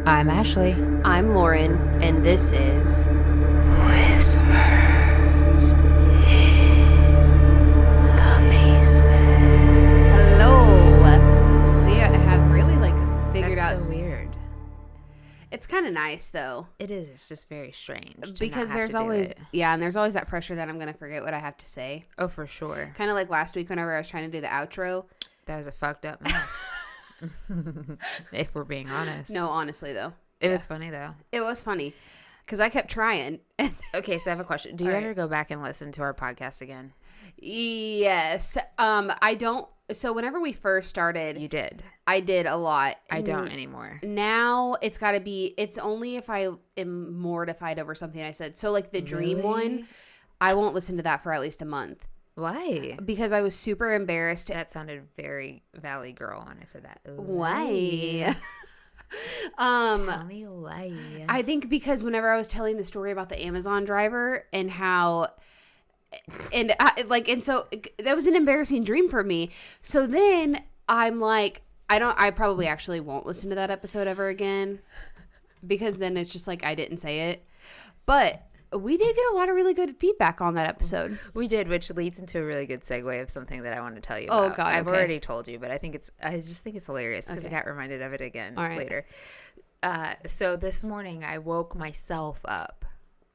I'm Ashley. I'm Lauren, and this is Whispers in the Basement. Hello. We have really figured out. That's so weird. It's kind of nice though. It is. It's just very strange Because there's always and there's always that pressure that I'm gonna forget what I have to say. Oh, for sure. Kind of like last week whenever I was trying to do the outro. That was a fucked up mess. If we're being honest. No, honestly though. It was funny though. It was funny because I kept trying. Okay, so I have a question. Do you ever go back and listen to our podcast again? Yes. I don't. So whenever we first started, You did. I did a lot. I don't anymore. Now it's got to be. It's only if I am mortified over something I said. So like the dream one, I won't listen to that for at least a month. Why? Because I was super embarrassed. That sounded very Valley Girl when I said that. Why? Tell me why. I think because whenever I was telling the story about the Amazon driver and how, and so that was an embarrassing dream for me. So then I'm like, I probably actually won't listen to that episode ever again because then it's just like I didn't say it. But we did get a lot of really good feedback on that episode. We did, which leads into a really good segue of something that I want to tell you about. Oh, God. I've already told you, but I just think it's hilarious because I Okay. got reminded of it again All right. later. So this morning I woke myself up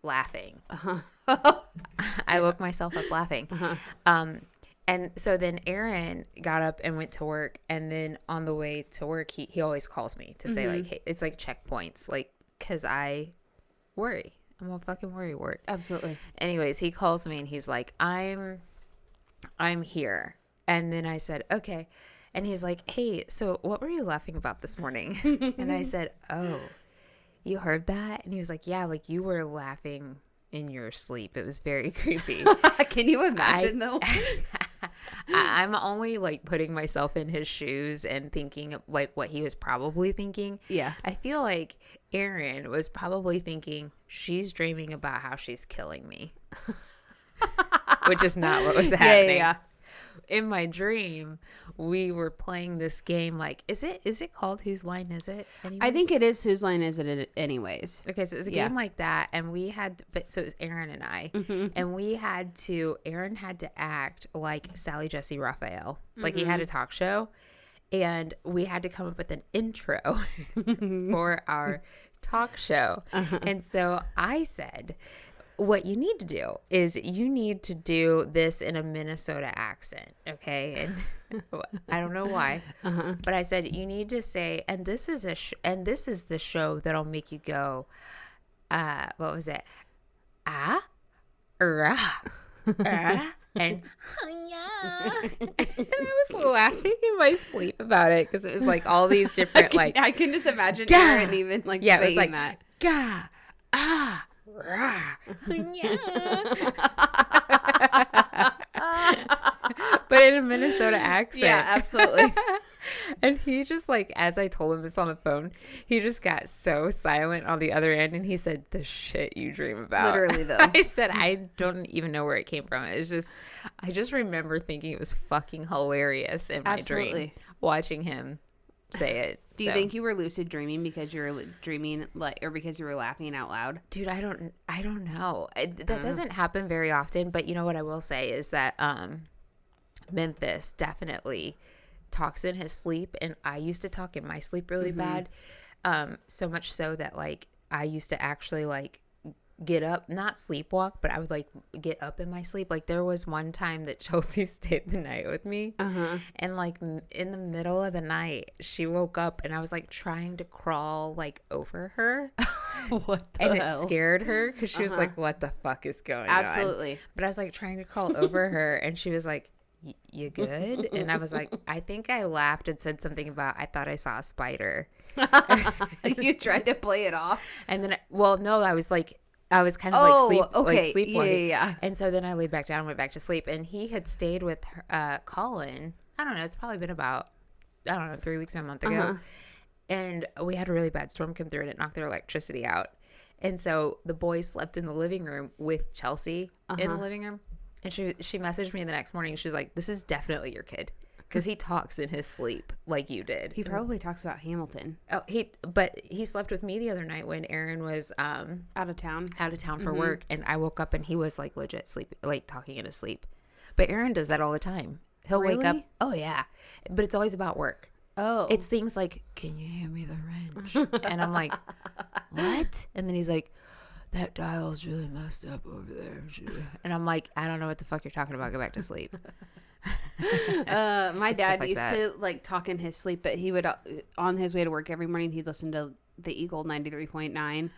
laughing. I woke myself up laughing. And so then Aaron got up and went to work. And then on the way to work, he always calls me to say like, hey, it's like checkpoints, like, because I worry. I'm a fucking worry wart. Absolutely. Anyways, he calls me and he's like, I'm here. And then I said, okay. And he's like, hey, so what were you laughing about this morning? And I said, oh, you heard that? And he was like, yeah, like you were laughing in your sleep. It was very creepy. Can you imagine though? I'm only like putting myself in his shoes and thinking of, like what he was probably thinking. Yeah. I feel like Aaron was probably thinking she's dreaming about how she's killing me, which is not what was happening. Yeah. In my dream, we were playing this game. Like, is it called Whose Line Is It? Anyways? I think it is Whose Line Is It anyways. Okay, so it was a game like that, and we had, so it was Aaron and I, and Aaron had to act like Sally Jesse Raphael, like he had a talk show, and we had to come up with an intro for our talk show, and so I said, what you need to do is you need to do this in a Minnesota accent, okay? And I don't know why, but I said you need to say, and this is this is the show that'll make you go, what was it? Ah, rah, ah, and yeah. And I was laughing in my sleep about it because it was like all these different I can just imagine Gah. Aaron even like yeah, saying it was like that. Gah, ah. But in a Minnesota accent. Yeah, absolutely. And he just like, as I told him this on the phone, he just got so silent on the other end and he said, the shit you dream about. Literally though. I said, I don't even know where it came from. It was just, I just remember thinking it was fucking hilarious in my dream, watching him say it. Do you think you were lucid dreaming because you were dreaming or because you were laughing out loud? Dude, I don't know. That doesn't happen very often, but you know what I will say is that Memphis definitely talks in his sleep, and I used to talk in my sleep really bad. So much so that like I used to actually like get up, not sleepwalk, but I would like get up in my sleep. Like there was one time that Chelsea stayed the night with me, and like in the middle of the night she woke up and I was like trying to crawl like over her. What the and hell? It scared her because she was like, what the fuck is going on? Absolutely. But I was like trying to crawl over her and she was like, you good? And I was like, I think I laughed and said something about I thought I saw a spider. You tried to play it off? And then I was kind of like sleepwalking. Yeah. And so then I laid back down and went back to sleep. And he had stayed with Colin. I don't know. It's probably been about, 3 weeks or a month ago. And we had a really bad storm come through and it knocked their electricity out. And so the boys slept in the living room with Chelsea in the living room. And she messaged me the next morning. She was like, this is definitely your kid. because he talks in his sleep like you did. He probably talks about Hamilton. Oh, but he slept with me the other night when Aaron was out of town for work, and I woke up and he was like legit sleep, like talking in his sleep. But Aaron does that all the time. He'll wake up. Oh yeah, but it's always about work. Oh, it's things like, "Can you hand me the wrench?" And I'm like, "What?" And then he's like, "That dial's really messed up over there." And I'm like, "I don't know what the fuck you're talking about. Go back to sleep." My dad used to like talk in his sleep, but he would on his way to work every morning he'd listen to the Eagle 93.9.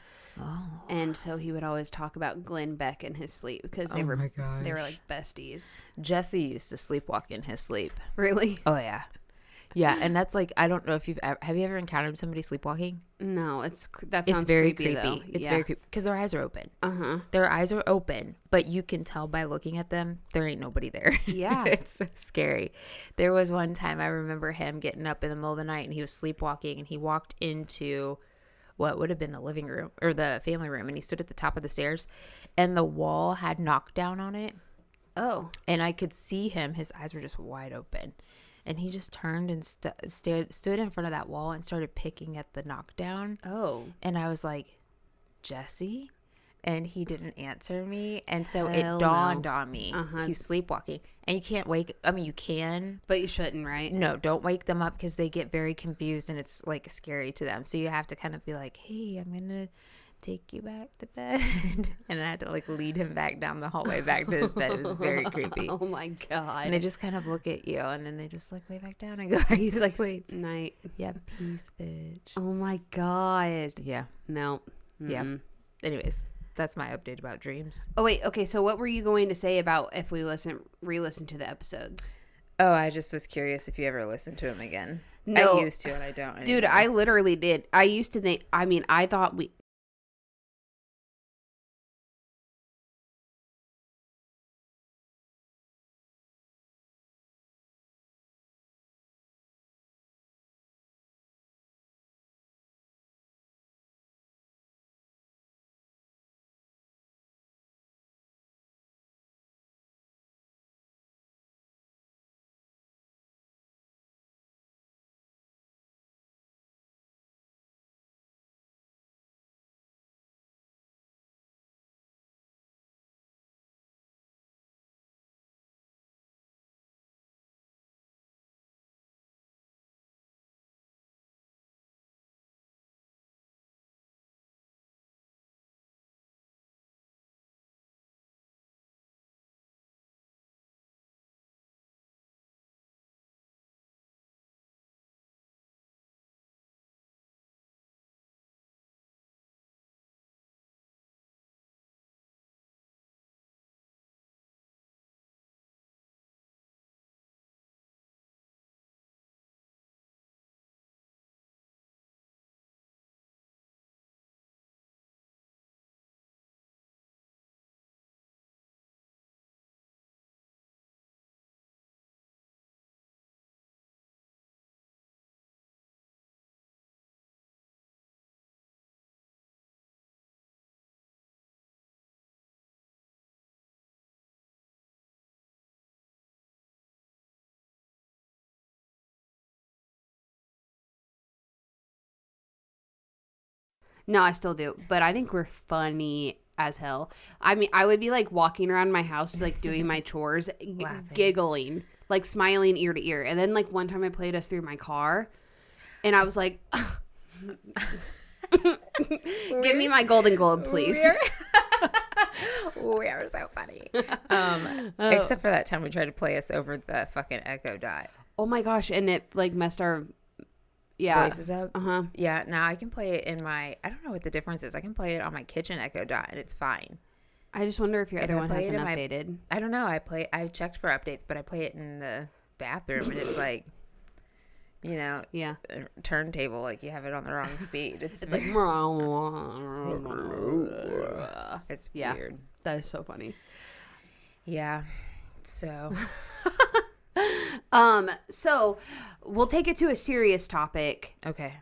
Oh. And so he would always talk about Glenn Beck in his sleep because they were like besties. Jesse used to sleepwalk in his sleep. Really? Oh yeah. Yeah, and that's like, I don't know if have you ever encountered somebody sleepwalking? No, that sounds it's very creepy. Though. It's very creepy because their eyes are open. Uh-huh. Their eyes are open, but you can tell by looking at them there ain't nobody there. Yeah. It's so scary. There was one time I remember him getting up in the middle of the night and he was sleepwalking and he walked into what would have been the living room or the family room, and he stood at the top of the stairs and the wall had knockdown on it. Oh. And I could see him, his eyes were just wide open. And he just turned and stood in front of that wall and started picking at the knockdown. Oh. And I was like, "Jesse?" And he didn't answer me. And so it Hell dawned no. on me. Uh-huh. He's sleepwalking. And you can't wake. I mean, you can. But you shouldn't, right? No, don't wake them up because they get very confused and it's like scary to them. So you have to kind of be like, "Hey, I'm going to take you back to bed." And I had to like lead him back down the hallway back to his bed. It was very creepy. Oh my God. And they just kind of look at you and then they just like lay back down and go back He's to like, sleep. "Night." Yeah, peace, bitch. Oh my God. Yeah. No. Mm-mm. Yeah. Anyways, that's my update about dreams. Oh wait, okay, so what were you going to say about if we re-listen to the episodes? Oh, I just was curious if you ever listened to them again. No. I used to and I don't anymore. Dude, I literally did. I used to think, I thought we... No, I still do. But I think we're funny as hell. I would be like walking around my house, like doing my chores, giggling, like smiling ear to ear. And then like one time I played us through my car and I was like, "Give me my Golden Globe, please." We are so funny. Except for that time we tried to play us over the fucking Echo Dot. Oh my gosh. And it like messed our voices up. Uh-huh. Yeah, now I can play it in my, I don't know what the difference is. I can play it on my kitchen Echo Dot and it's fine. I just wonder if your other one hasn't updated. I don't know. I checked for updates, but I play it in the bathroom and it's like, you know, yeah, turntable, like you have it on the wrong speed. It's like it's weird. That is so funny. Yeah. So so we'll take it to a serious topic. Okay.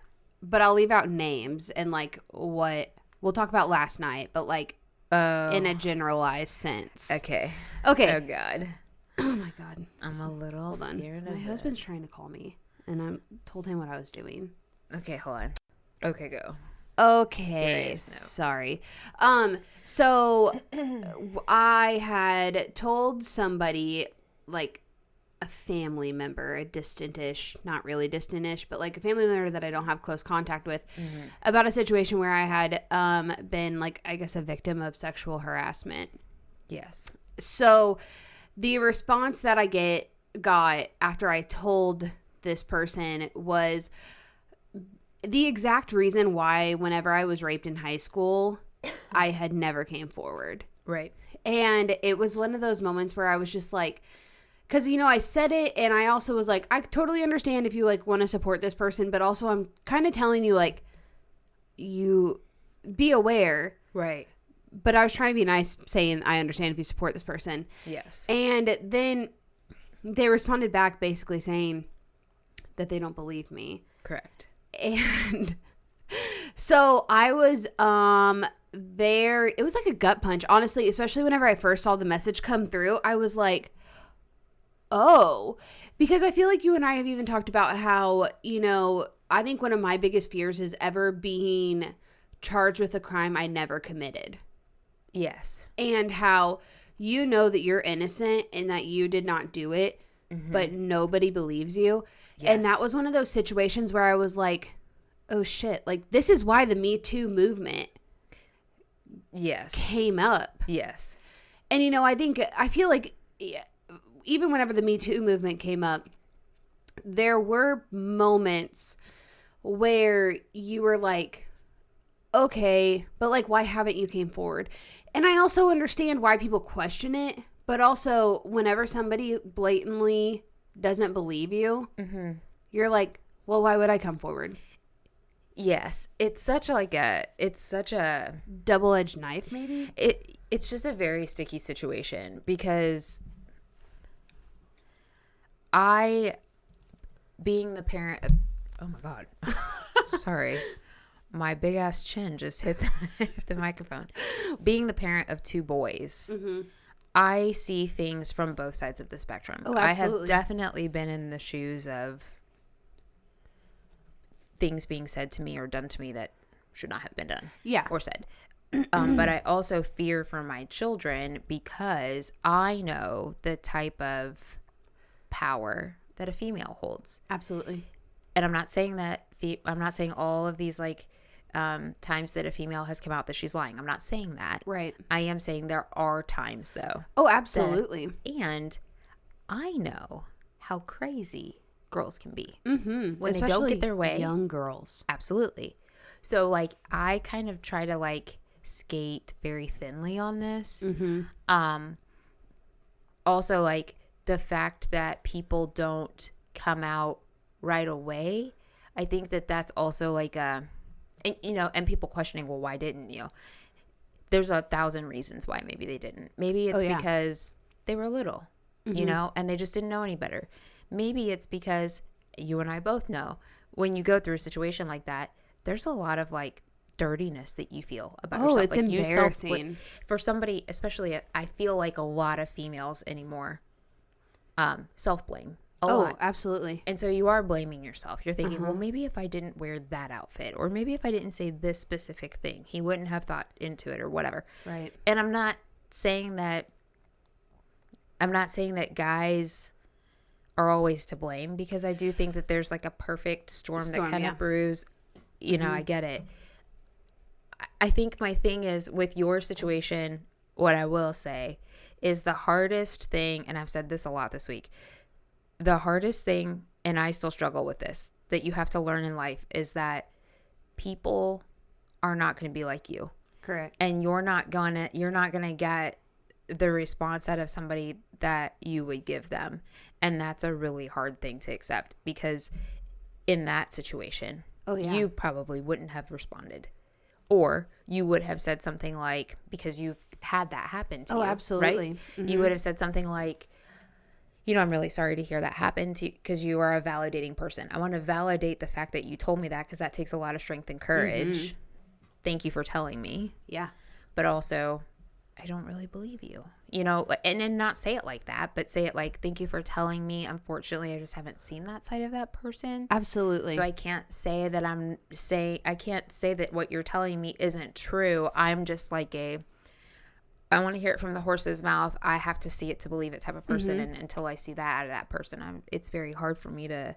But I'll leave out names and like what we'll talk about last night, but like in a generalized sense. Okay. Okay. Oh God. Oh my God. I'm a little scared of My husband's trying to call me, and I told him what I was doing. Okay, hold on. Okay, go. Okay, sorry. So I had told somebody, like a family member, a distant-ish, not really distant-ish, but like a family member that I don't have close contact with, about a situation where I had been, like, I guess, a victim of sexual harassment. Yes. So the response that I got after I told this person was the exact reason why whenever I was raped in high school, I had never came forward. Right. And it was one of those moments where I was just like, because, you know, I said it, and I also was like, I totally understand if you, like, want to support this person, but also I'm kind of telling you, like, you be aware. Right. But I was trying to be nice, saying, I understand if you support this person. Yes. And then they responded back basically saying that they don't believe me. Correct. And so I was there. It was like a gut punch, honestly, especially whenever I first saw the message come through. I was like, oh, because I feel like you and I have even talked about how, you know, I think one of my biggest fears is ever being charged with a crime I never committed. Yes. And how you know that you're innocent and that you did not do it, but nobody believes you. Yes. And that was one of those situations where I was like, oh shit, like this is why the Me Too movement came up. Yes. And, you know, I feel like even whenever the Me Too movement came up, there were moments where you were like, okay, but like, why haven't you came forward? And I also understand why people question it, but also whenever somebody blatantly doesn't believe you, you're like, well, why would I come forward? Yes. It's such a double-edged knife, maybe? It's just a very sticky situation because being the parent of, oh my God, sorry. My big ass chin just hit the microphone. Being the parent of two boys, I see things from both sides of the spectrum. Oh, absolutely. I have definitely been in the shoes of things being said to me or done to me that should not have been done. Yeah. Or said. But I also fear for my children because I know the type of power that a female holds. Absolutely. And I'm not saying that I'm not saying all of these like times that a female has come out that she's lying. I'm not saying that. Right. I am saying there are times though. Oh, absolutely. And I know how crazy girls can be when especially they don't get their way. Young girls. Absolutely. So like I kind of try to like skate very thinly on this. Also like the fact that people don't come out right away, I think that that's also like and people questioning, well, why didn't you? There's 1,000 reasons why maybe they didn't. Maybe it's because they were little, you know, and they just didn't know any better. Maybe it's because you and I both know when you go through a situation like that, there's a lot of like dirtiness that you feel about yourself. It's like embarrassing. For somebody, especially I feel like a lot of females anymore self-blame. Lot. Absolutely. And so you are blaming yourself. You're thinking, well, maybe if I didn't wear that outfit, or maybe if I didn't say this specific thing, he wouldn't have thought into it or whatever. Right. And I'm not saying that guys are always to blame, because I do think that there's like a perfect storm that kind of brews. You know, I get it. I think my thing is with your situation, what I will say is the hardest thing, and I've said this a lot this week, the hardest thing, and I still struggle with this, that you have to learn in life is that people are not going to be like you. Correct. And you're not going to get the response out of somebody that you would give them. And that's a really hard thing to accept, because in that situation, you probably wouldn't have responded. Or you would have said something like, because you've had that happen to you. Oh, absolutely. Right? You would have said something like, you know, I'm really sorry to hear that happen to you, because you are a validating person. I want to validate the fact that you told me that, because that takes a lot of strength and courage. Thank you for telling me. Yeah. But also, I don't really believe you. you know, and then not say it like that, but say it like, thank you for telling me. Unfortunately, I just haven't seen that side of that person. Absolutely. So I can't say that I can't say that what you're telling me isn't true. I'm just like I want to hear it from the horse's mouth. I have to see it to believe it type of person. And until I see that out of that person, it's very hard for me to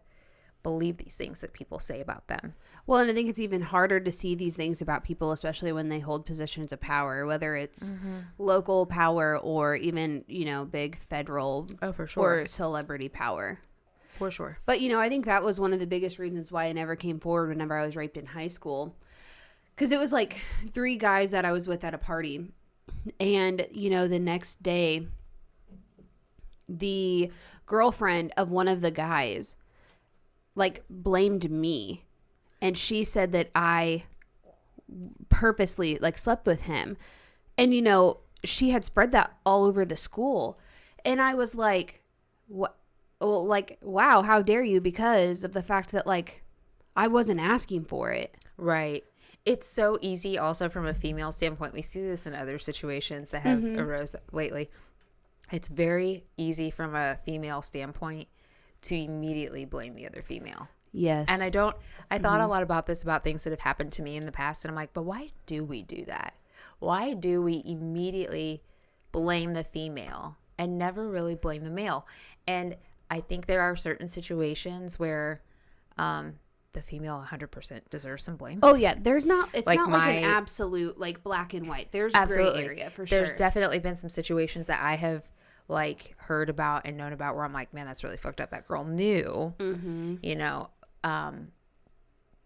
believe these things that people say about them. Well, and I think it's even harder to see these things about people, especially when they hold positions of power, whether it's local power or even, you know, big federal for sure. or celebrity power. For sure. But, you know, I think that was one of the biggest reasons why I never came forward whenever I was raped in high school. Because it was like 3 guys that I was with at a party. And, you know, the next day, the girlfriend of one of the guys, like, blamed me. And she said that I purposely, like, slept with him. And, you know, she had spread that all over the school. And I was like, what? Well, like, wow, how dare you? Because of the fact that, like, I wasn't asking for it. Right. It's so easy also from a female standpoint. We see this in other situations that have arose lately. It's very easy from a female standpoint to immediately blame the other female. Yes. And I thought a lot about this, about things that have happened to me in the past. And I'm like, but why do we do that? Why do we immediately blame the female and never really blame the male? And I think there are certain situations where the female 100% deserves some blame. Oh, yeah. It's like not like an absolute, like, black and white. There's absolutely. gray area for sure. There's definitely been some situations that I have, like, heard about and known about where I'm like, man, that's really fucked up. That girl knew, you know.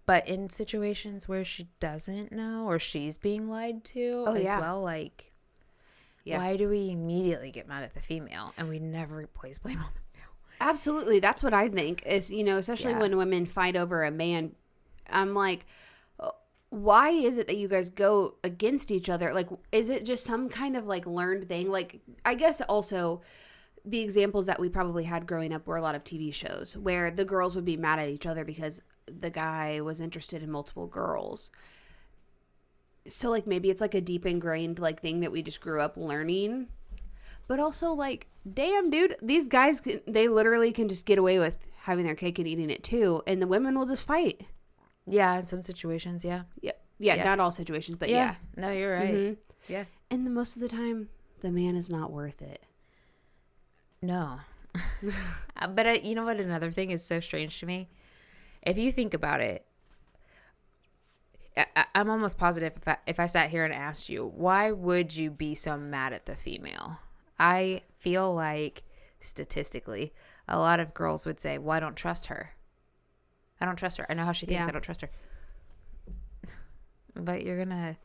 But in situations where she doesn't know or she's being lied to well, like, why do we immediately get mad at the female and we never place blame on the male? Absolutely. That's what I think is, you know, especially when women fight over a man. I'm like, why is it that you guys go against each other? Like, is it just some kind of, like, learned thing? Like, I guess also the examples that we probably had growing up were a lot of TV shows where the girls would be mad at each other because the guy was interested in multiple girls. So, like, maybe it's like a deep ingrained, like, thing that we just grew up learning. But also, like, damn, dude, these guys, they literally can just get away with having their cake and eating it too. And the women will just fight. Yeah, in some situations, yeah. Yeah, not all situations, but yeah. No, you're right. Yeah. And most of the time, the man is not worth it. No. But you know what? Another thing is so strange to me. If you think about it, I'm almost positive if I sat here and asked you, why would you be so mad at the female? I feel like statistically, a lot of girls would say, well, I don't trust her. I don't trust her. I know how she thinks. I don't trust her. But you're gonna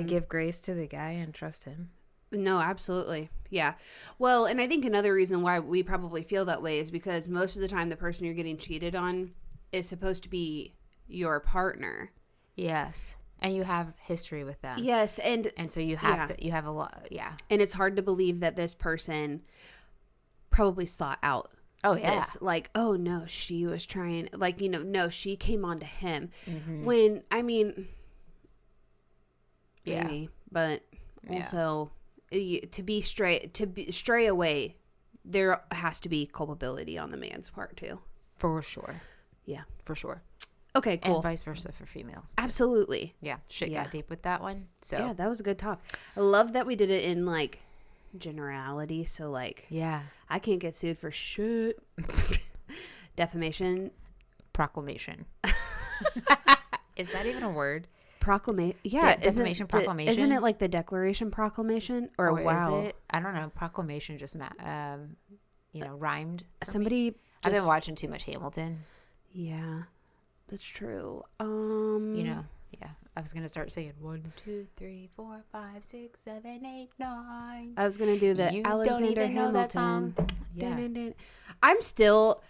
give grace to the guy and trust him. No, absolutely. Yeah. Well, and I think another reason why we probably feel that way is because most of the time the person you're getting cheated on is supposed to be your partner. Yes. And you have history with them. Yes. And so you have you have a lot. Yeah. And it's hard to believe that this person probably sought out. Oh, yeah. This. Like, oh, no, she was trying. Like, you know, no, she came on to him. When, I mean, maybe. But also, to stray away, there has to be culpability on the man's part, too. For sure. Yeah. For sure. Okay, cool. And vice versa for females, too. Absolutely. Yeah. Shit got deep with that one. So yeah, that was a good talk. I love that we did it in, like, generality. So, like, yeah, I can't get sued for shit. Defamation. Proclamation. Is that even a word? Proclamation. Yeah. Defamation proclamation. Isn't it like the Declaration Proclamation? Or wow. Is it? I don't know. Proclamation just, rhymed. Somebody. I've been watching too much Hamilton. Yeah, that's true. Yeah. I was gonna start singing 1, 2, 3, 4, 5, 6, 7, 8, 9. I was gonna do the You Alexander don't even Hamilton. know that song. Yeah. Dun, dun, dun. I'm still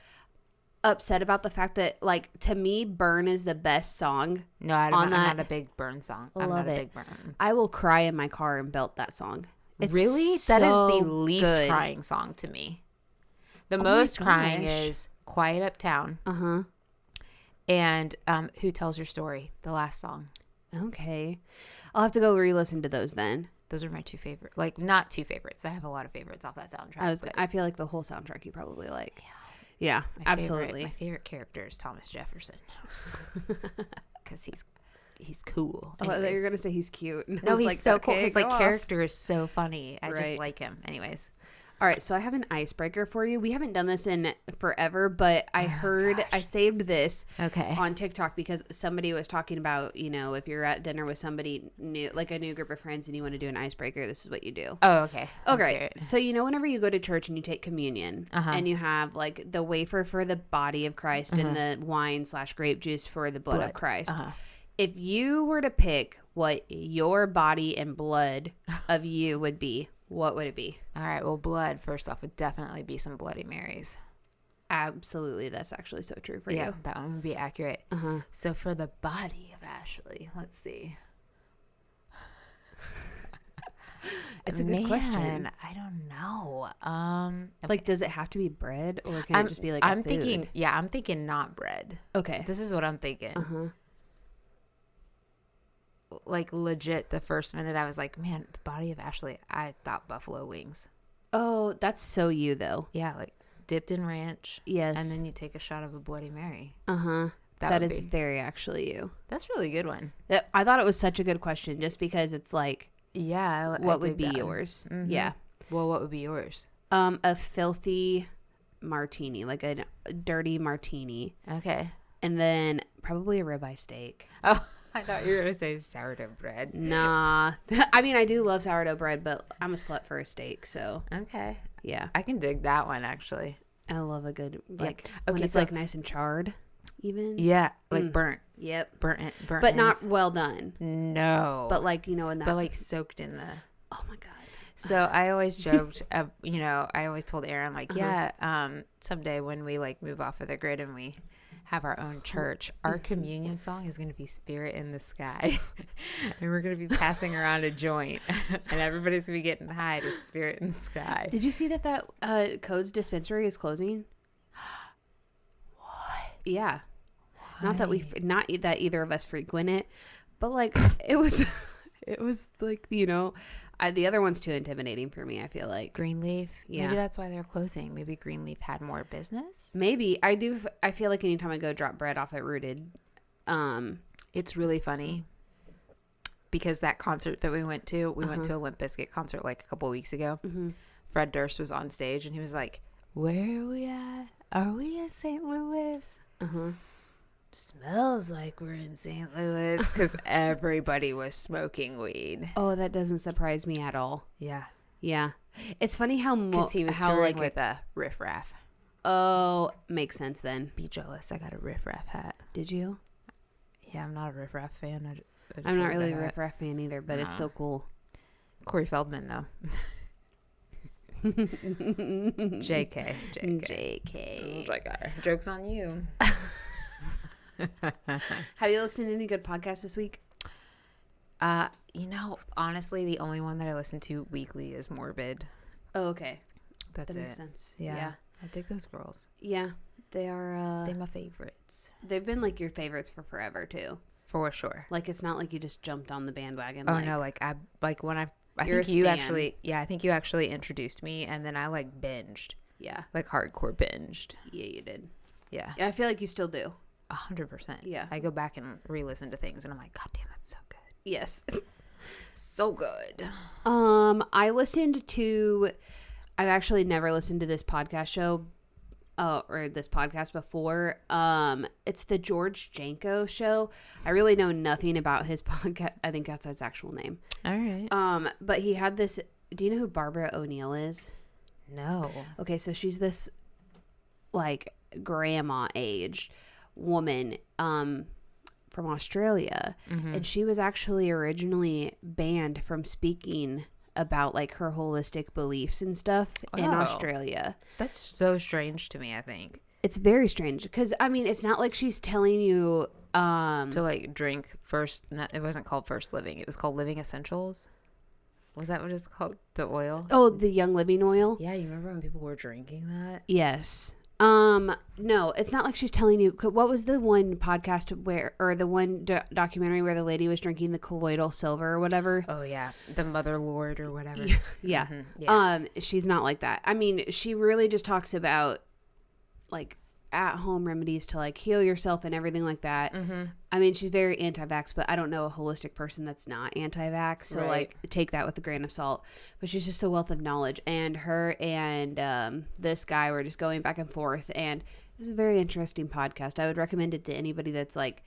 upset about the fact that, like, to me, "Burn" is the best song. No, I'm not a big Burn song. I'm not a big Burn. I will cry in my car and belt that song. It's really? So that is the least good. crying song to me. The most crying is "Quiet Uptown." And Who Tells Your Story, the last song. Okay. I'll have to go re-listen to those then. Those are my two favorite. Like, not two favorites. I have a lot of favorites off that soundtrack. I feel like the whole soundtrack you probably like. Yeah, absolutely. My favorite character is Thomas Jefferson. Because he's cool. Oh, I thought you were going to say he's cute. No, he's like, so cool. His character is so funny. I just like him. Anyways. All right, so I have an icebreaker for you. We haven't done this in forever, but I saved this on TikTok because somebody was talking about, if you're at dinner with somebody new, like a new group of friends, and you want to do an icebreaker, this is what you do. Oh, okay. Okay. So, whenever you go to church and you take communion and you have like the wafer for the body of Christ and the wine/grape juice for the blood of Christ, if you were to pick what your body and blood of you would be, what would it be? All right. Well, blood, first off, would definitely be some Bloody Marys. Absolutely. That's actually so true for you. Yeah, that one would be accurate. So for the body of Ashley, let's see. It's a good question. I don't know. Like, does it have to be bread or can it just be like I'm thinking not bread. Okay. This is what I'm thinking. Like, legit, the first minute I was like, man, the body of Ashley, I thought buffalo wings. Oh, that's so you, though. Yeah, like dipped in ranch. Yes. And then you take a shot of a Bloody Mary. That is very actually you. That's a really good one. I thought it was such a good question just because it's like, yeah, what would be yours? Yeah. Well, what would be yours? A filthy martini, like a dirty martini. Okay. And then probably a ribeye steak. Oh, I thought you were going to say sourdough bread. Nah. I mean, I do love sourdough bread, but I'm a slut for a steak, so. Okay. Yeah. I can dig that one, actually. I love a good, like, when it's, like, nice and charred, even. Yeah, like burnt. Yep. Burnt but ends. Not well done. No. But, like, in that. But, like, soaked in the. Oh, my God. So I always joked, I always told Aaron, like, someday when we, like, move off of the grid and we have our own church, our communion song is going to be Spirit in the Sky. And we're going to be passing around a joint. And everybody's going to be getting high to Spirit in the Sky. Did you see that Codes dispensary is closing? What? Yeah. Why? Not that either of us frequent it, but, like, it was like, the other one's too intimidating for me, I feel like. Greenleaf? Yeah. Maybe that's why they're closing. Maybe Greenleaf had more business? Maybe. I feel like anytime I go drop bread off at Rooted, it's really funny because that concert that we went to a Limp Bizkit concert like a couple weeks ago. Fred Durst was on stage and he was like, where are we at? Are we in St. Louis? Smells like we're in St. Louis because everybody was smoking weed. Oh, that doesn't surprise me at all. Yeah. Yeah. It's funny how because he was touring with a Riff Raff. Oh, makes sense then. Be jealous. I got a Riff Raff hat. Did you? Yeah, I'm not a Riff Raff fan. I'm not really a Riff Raff fan either, but it's still cool. Corey Feldman, though. JK. Joke's on you. Have you listened to any good podcasts this week? Honestly, the only one that I listen to weekly is Morbid. Oh, okay. That makes sense. Yeah. I dig those girls. Yeah. They are they're my favorites. They've been like your favorites for forever too. For sure. Like it's not like you just jumped on the bandwagon. Oh no, I think you actually introduced me and then I like binged. Yeah. Like hardcore binged. Yeah, you did. Yeah. I feel like you still do. 100%. Yeah. I go back and re-listen to things and I'm like, God damn, that's so good. Yes. So good. I've actually never listened to this podcast show or this podcast before. It's the George Janko show. I really know nothing about his podcast. I think that's his actual name. All right. But he had this, do you know who Barbara O'Neill is? No. Okay. So she's this like grandma age woman from Australia, and she was actually originally banned from speaking about like her holistic beliefs and stuff in Australia. That's so strange to me. I think it's very strange because I mean it's not like she's telling you to like drink first. It wasn't called First Living, it was called Living Essentials. Was that what it's called? The oil? Oh, the Young Living oil. Yeah, you remember when people were drinking that? Yes. No, it's not like she's telling you. What was the one podcast or the one documentary where the lady was drinking the colloidal silver or whatever? Oh yeah, the Mother Lord or whatever. Yeah. Mm-hmm. Yeah. She's not like that. I mean, she really just talks about like at-home remedies to like heal yourself and everything like that. Mm-hmm. I mean, she's very anti-vax, but I don't know a holistic person that's not anti-vax. So like take that with a grain of salt. But she's just a wealth of knowledge, and her and this guy were just going back and forth, and it was a very interesting podcast. I would recommend it to anybody that's like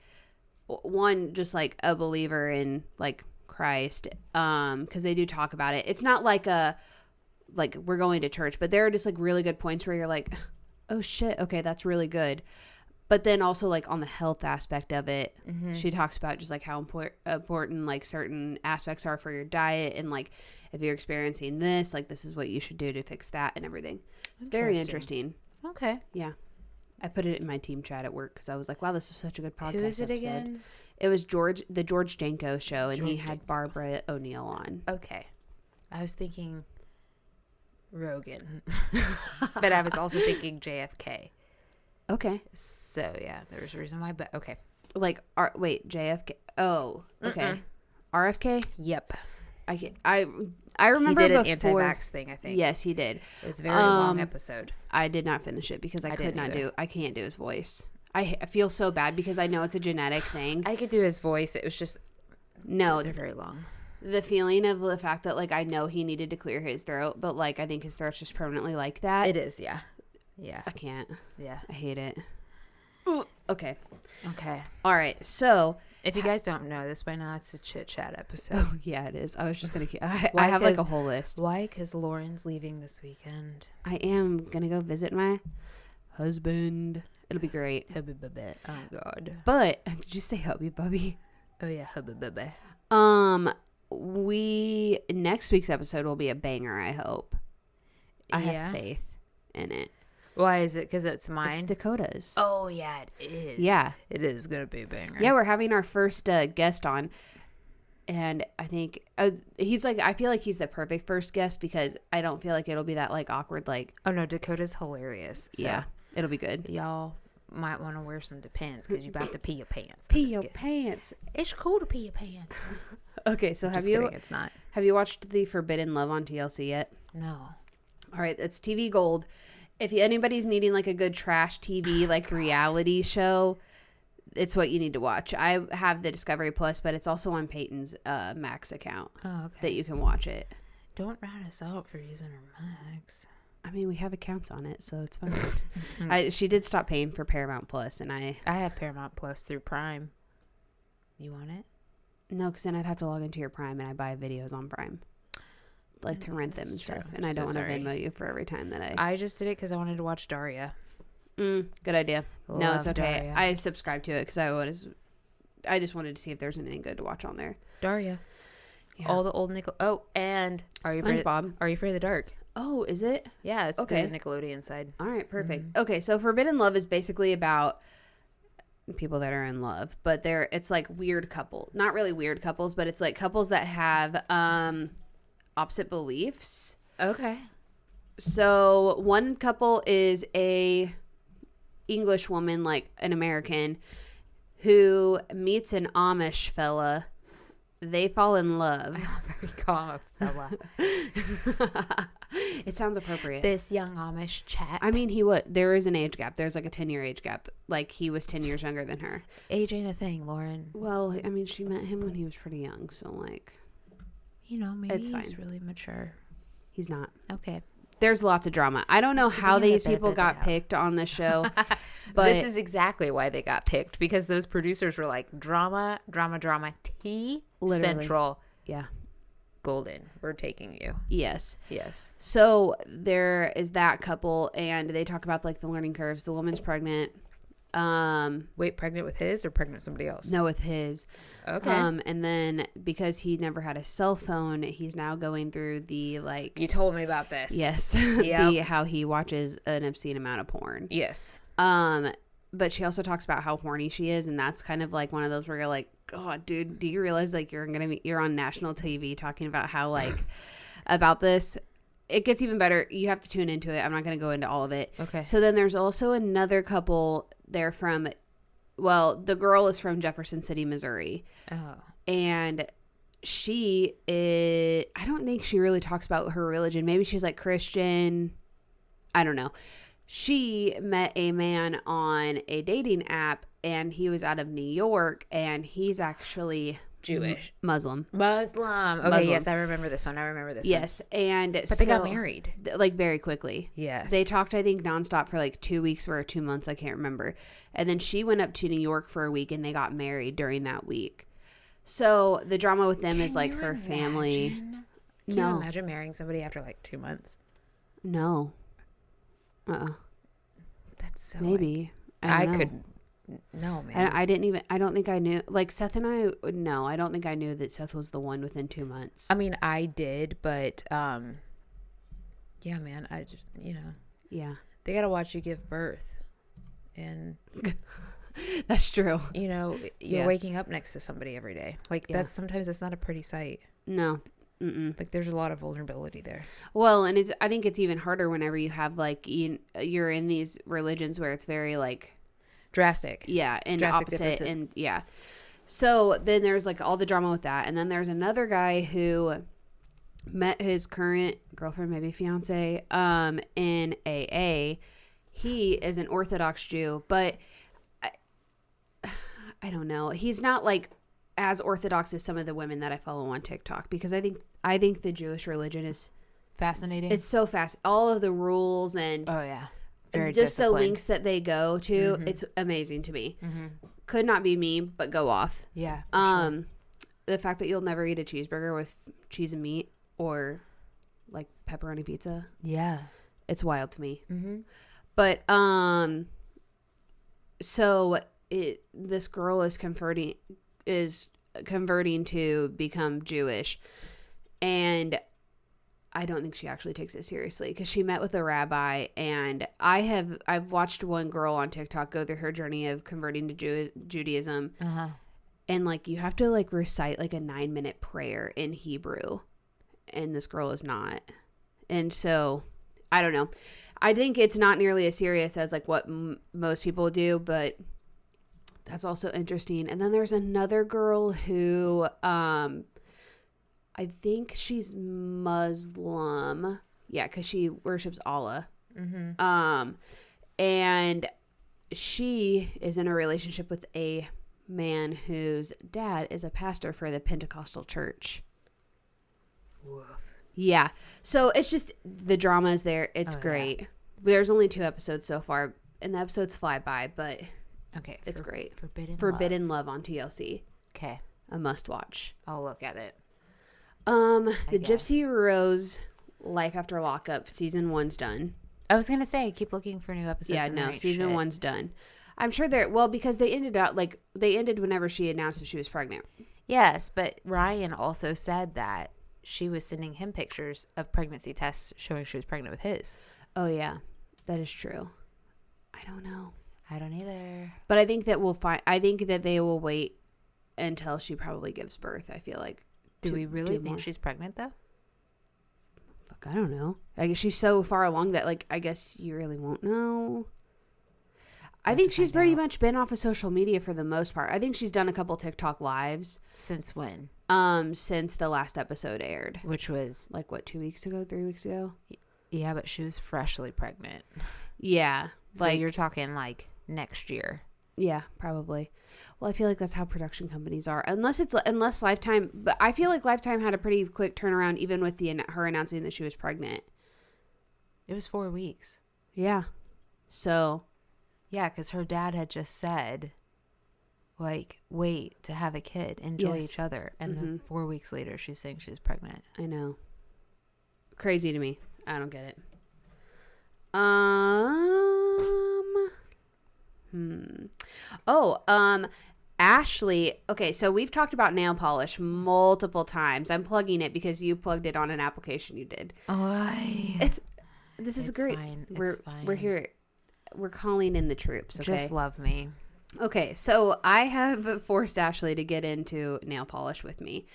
one, just like a believer in like Christ, because they do talk about it. It's not like we're going to church, but there are just like really good points where you're like, oh shit, okay, that's really good. But then also like on the health aspect of it, she talks about just like how important like certain aspects are for your diet, and like if you're experiencing this, like this is what you should do to fix that and everything. It's very interesting. Okay. Yeah. I put it in my team chat at work because I was like, wow, this is such a good podcast. Who is it episode. again? It was the George Janko show, and he had Barbara O'Neill on. Okay. I was thinking Rogan. But I was also thinking JFK. Okay. So yeah, there's a reason why, but okay. Like, wait, JFK. Oh, okay. RFK? Yep. I remember he did before, an anti-vax thing, I think. Yes, he did. It was a very long episode. I did not finish it because I can't do his voice. I feel so bad because I know it's a genetic thing. I could do his voice. It was just, no, they're very long. The feeling of the fact that like I know he needed to clear his throat, but like I think his throat's just permanently like that. It is, yeah. Yeah. I can't. Yeah. I hate it. Okay. Okay. All right. So if you guys don't know this by now, it's a chit chat episode. Oh yeah, it is. I was just gonna. I have like a whole list. Why? Because Lauren's leaving this weekend. I am gonna go visit my husband. It'll be great. Hubby bubby. Oh God. But did you say hubby bubby? Oh yeah, hubby bubby. Next week's episode will be a banger. I hope. I have faith in it. Why is it? Because it's mine? It's Dakota's. Oh, yeah, it is. Yeah. It is going to be a banger. Yeah, we're having our first guest on. And I think he's like, I feel like he's the perfect first guest because I don't feel like it'll be that like awkward, like. Oh, no, Dakota's hilarious. So yeah, it'll be good. Y'all might want to wear some Depends because you're about to pee your pants. Pee your pants. It's cool to pee your pants. Okay, so It's not. Have you watched The Forbidden Love on TLC yet? No. All right, it's TV Gold. If anybody's needing like a good trash TV like reality show, it's what you need to watch. I have the Discovery Plus, but it's also on Peyton's Max account that you can watch it. Don't rat us out for using our Max. I mean, we have accounts on it, so it's fine. She did stop paying for Paramount Plus, and I have Paramount Plus through Prime. You want it? No, because then I'd have to log into your Prime, and I buy videos on Prime. Like to rent them and stuff, and I don't want to Venmo you for every time that I just did it because I wanted to watch Daria. Good idea. No, it's okay. Daria. I subscribed to it because I just wanted to see if there's anything good to watch on there. Daria. Yeah. All the old and Are You Afraid of the Dark? Oh, is it? Yeah, it's the Nickelodeon side. All right, perfect. Mm-hmm. Okay, so Forbidden Love is basically about people that are in love, but it's like weird couple. Not really weird couples, but it's like couples that have opposite beliefs. Okay. So one couple is a English woman, like an American, who meets an Amish fella. They fall in love. Very calm fella. It sounds appropriate. This young Amish chap. I mean, there is an age gap. There's like a 10-year age gap. Like he was 10 years younger than her. Age ain't a thing, Lauren. Well, I mean, she met him when he was pretty young. So like, maybe it's he's fine. Really mature. He's not. Okay. There's lots of drama. I don't know how these people got picked on the show. But this is exactly why they got picked, because those producers were like, drama, T, literally. Central. Yeah. Golden. We're taking you. Yes. So there is that couple, and they talk about like the learning curves. The woman's pregnant. Wait, pregnant with his or pregnant with somebody else? No, with his. Okay. And then because he never had a cell phone, he's now going through the like. You told me about this. Yes. Yep. How he watches an obscene amount of porn. Yes. But she also talks about how horny she is, and that's kind of like one of those where you're like, God, dude, do you realize like you're on national TV talking about how like about this? it gets even better. You have to tune into it. I'm not going to go into all of it. Okay. So then there's also another couple. They're from, well, the girl is from Jefferson City, Missouri. Oh. And she is, I don't think she really talks about her religion. Maybe she's like Christian. I don't know. She met a man on a dating app, and he was out of New York, and he's actually Jewish. Muslim. Okay, Muslim. yes, I remember this one. Yes, and but they got married. Like, very quickly. Yes. They talked, I think, nonstop for like 2 weeks or 2 months. I can't remember. And then she went up to New York for a week, and they got married during that week. So the drama with them is like her family. Can you imagine marrying somebody after like 2 months? No. That's so maybe. I could. No, man. And I didn't even. I don't think I knew. Like Seth and I. No, I don't think I knew that Seth was the one within 2 months. I mean, I did, but yeah, man. I just, Yeah. They gotta watch you give birth, and that's true. You're waking up next to somebody every day. Like sometimes it's not a pretty sight. No. Mm-mm. Like there's a lot of vulnerability there. Well, and I think it's even harder whenever you have like you're in these religions where it's very like drastic. Yeah, and drastic opposite differences. and yeah. So then there's like all the drama with that, and then there's another guy who met his current girlfriend, maybe fiance, in AA. He is an Orthodox Jew, but I don't know. He's not like as orthodox as some of the women that I follow on TikTok, because I think the Jewish religion is fascinating. It's so fast. All of the rules and very just disciplined. the links that they go to, it's amazing to me. Could not be me, but go off. Yeah. Sure. The fact that you'll never eat a cheeseburger with cheese and meat or like pepperoni pizza. Yeah. It's wild to me. But so this girl is converting to become Jewish, and I don't think she actually takes it seriously, because she met with a rabbi, and I've watched one girl on TikTok go through her journey of converting to Judaism, and like you have to like recite like a 9-minute prayer in Hebrew, and this girl is not, and so I don't know. I think it's not nearly as serious as like what most people do, but that's also interesting. And then there's another girl who, I think she's Muslim. Yeah, because she worships Allah. And she is in a relationship with a man whose dad is a pastor for the Pentecostal church. Woof. Yeah. So it's just, the drama is there. It's great. Yeah. There's only 2 episodes so far, and the episodes fly by, but... Okay. It's great. Forbidden Love on TLC. Okay. A must watch. I'll look at it. The Gypsy Rose Life After Lockup season 1's done. I was gonna say, keep looking for new episodes. Yeah, no, season 1's done. I'm sure because they ended whenever she announced that she was pregnant. Yes, but Ryan also said that she was sending him pictures of pregnancy tests showing she was pregnant with his. Oh yeah, that is true. I don't know. I don't either. But I think that they will wait until she probably gives birth, I feel like. Do we really think she's pregnant, though? Fuck, I don't know. I guess she's so far along that, like, I guess you really won't know. I think she's pretty much been off of social media for the most part. I think she's done a couple TikTok lives. Since when? Since the last episode aired. Which was? Like, what, 2 weeks ago? 3 weeks ago? Yeah, but she was freshly pregnant. Yeah. So you're talking, like, next year. Yeah, probably. Well, I feel like that's how production companies are. Unless Lifetime, but I feel like Lifetime had a pretty quick turnaround, even with her announcing that she was pregnant. It was 4 weeks. Yeah. So. Yeah, because her dad had just said, like, wait to have a kid, enjoy each other. And then 4 weeks later, she's saying she's pregnant. I know. Crazy to me. I don't get it. Ashley. Okay, so we've talked about nail polish multiple times. I'm plugging it because you plugged it on an application you did. This is great. Fine. We're here. We're calling in the troops. Okay? Just love me. Okay, so I have forced Ashley to get into nail polish with me.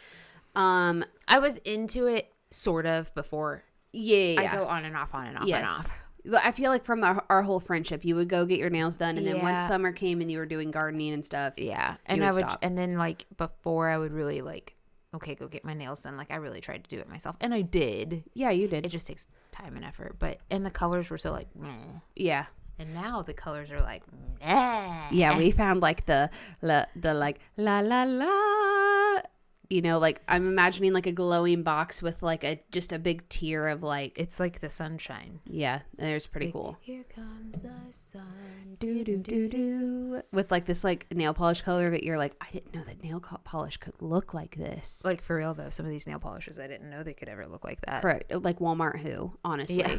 I was into it sort of before Yeah. I go on and off, on and off, yes. and off. I feel like from our whole friendship, you would go get your nails done, and then once Yeah. summer came and you were doing gardening and stuff, Yeah. you And would I would, stop. and then like before I would really like, okay, go get my nails done. Like I really tried to do it myself, and I did. Yeah, you did. It just takes time and effort, and the colors were so like, meh. Yeah. And now the colors are like, nah. Yeah, we found like the like la la la. You know, like I'm imagining like a glowing box with like just a big tier of like, It's like the sunshine. yeah, it's pretty cool. Here comes the sun. Do do do do. With like this like nail polish color that you're like, I didn't know that nail polish could look like this. Like for real though, some of these nail polishes I didn't know they could ever look like that. Correct. Like Walmart who, honestly. Yeah.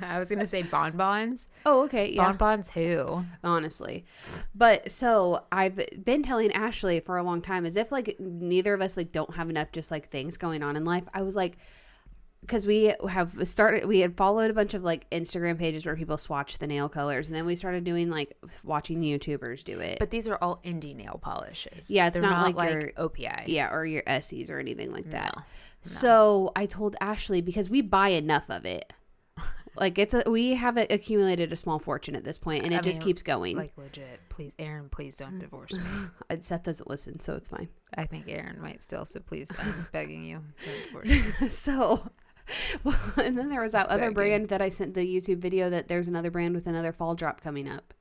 I was gonna say bonbons. Oh, okay. Yeah. Bonbons who? Honestly. But so I've been telling Ashley for a long time, as if like neither of us like don't have enough just like things going on in life. I was like, because we had followed a bunch of like Instagram pages where people swatch the nail colors, and then we started doing like watching YouTubers do it. But these are all indie nail polishes. Yeah, it's They're not like your your OPI. Yeah, or your Essies or anything like that. No. So I told Ashley, because we buy enough of it. Like we have accumulated a small fortune at this point, and it just keeps going. Like legit, please, Aaron, please don't divorce me. Seth doesn't listen, so it's fine. I think Aaron might still, so please, I'm begging you, don't divorce me. So, well, and then there was that other Begging. brand that I sent the YouTube video that there's another brand with another fall drop coming up.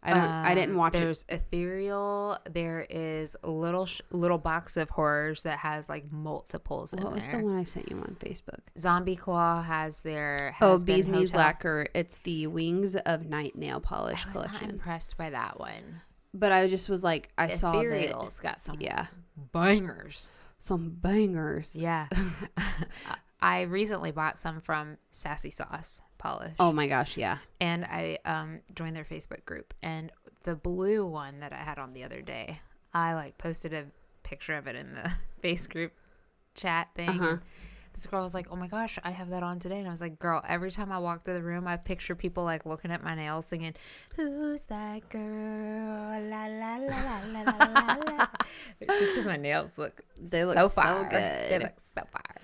I didn't watch There's Ethereal. There is a little box of horrors that has like multiples in there. What was the one I sent you on Facebook? Zombie Claw has their Bee's Knees Hotel. Lacquer. It's the Wings of Night nail polish I was not collection. impressed by that one. But I just was like, I saw that. Ethereal's got some Yeah, bangers. some bangers. Yeah. I recently bought some from Sassy Sauce Polish. Oh my gosh, yeah. And I joined their Facebook group. And the blue one that I had on the other day, I like posted a picture of it in the face group chat thing. Uh-huh. This girl was like, oh my gosh, I have that on today. And I was like, girl, every time I walk through the room, I picture people like looking at my nails singing, who's that girl? La, la, la, la, la, la, la. Just because my nails look so fire. good. They look so fire.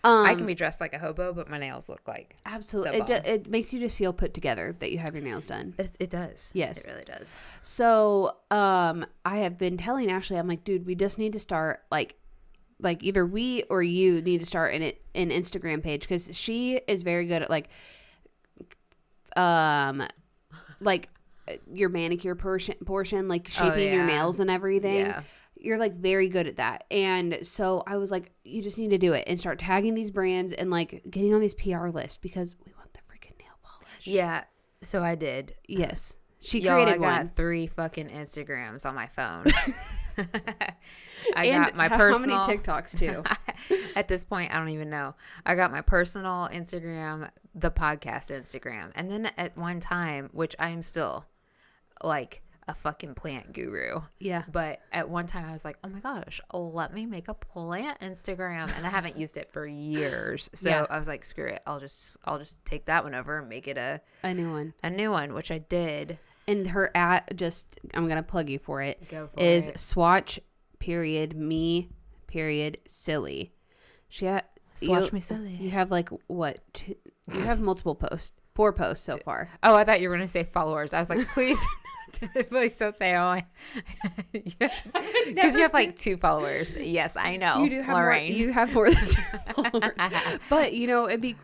I can be dressed like a hobo, but my nails look like absolutely. It makes you just feel put together that you have your nails done. it does. Yes. It really does. So I have been telling Ashley, I'm like, dude, we just need to start like either we or you need to start an Instagram page, because she is very good at like your manicure portion, like shaping your nails and everything. Yeah. You're like very good at that. And so I was like, you just need to do it and start tagging these brands and like getting on these PR lists, because we want the freaking nail polish. Yeah. So I did. Yes. She Yo, created I got one. 3 fucking Instagrams on my phone. I And got my how personal. many TikToks too? At this point, I don't even know. I got my personal Instagram, the podcast Instagram. And then at one time, which I am still like a fucking plant guru. Yeah. But at one time I was like, oh my gosh, let me make a plant Instagram. And I haven't used it for years. So Yeah. I was like, screw it. I'll just take that one over and make it a new one. which I did. And her I'm going to plug you for it. Go for is it. swatch me silly. Swatch me silly. You have like what? You have multiple posts. 4 posts so far. Oh, I thought you were going to say followers. I was like, please don't say oh. Because you have like 2 followers. Yes, I know. You do have Lorraine. more. You have more than 2 followers. But you know, it'd be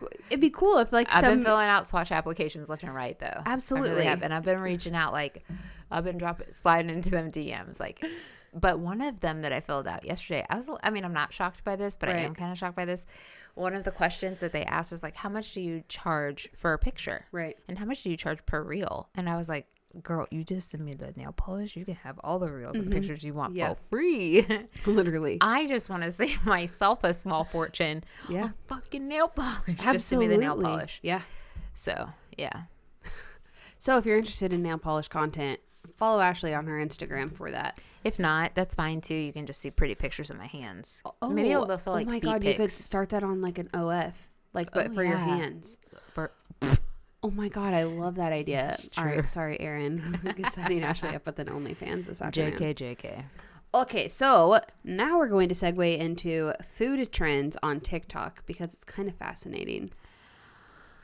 cool if like I've been filling out swatch applications left and right though. Absolutely. I really have. And I've been reaching out, like I've been sliding into them DMs, like. But one of them that I filled out yesterday, I'm not shocked by this, but Right. I am kind of shocked by this. One of the questions that they asked was like, how much do you charge for a picture? Right. And how much do you charge per reel? And I was like, girl, you just send me the nail polish. You can have all the reels and pictures you want for free. Literally. I just want to save myself a small fortune on fucking nail polish. Absolutely. Just send me the nail polish. Yeah. So, yeah. So if you're interested in nail polish content, follow Ashley on her Instagram for that. If not, that's fine too. You can just see pretty pictures of my hands. Maybe I'll also like oh my feet god, you could pics. start that on like an OF, like but for your hands. Oh my god, I love that idea. All right, sorry, Aaron. Setting Ashley up with an OnlyFans this afternoon. JK. Okay, so now we're going to segue into food trends on TikTok because it's kind of fascinating.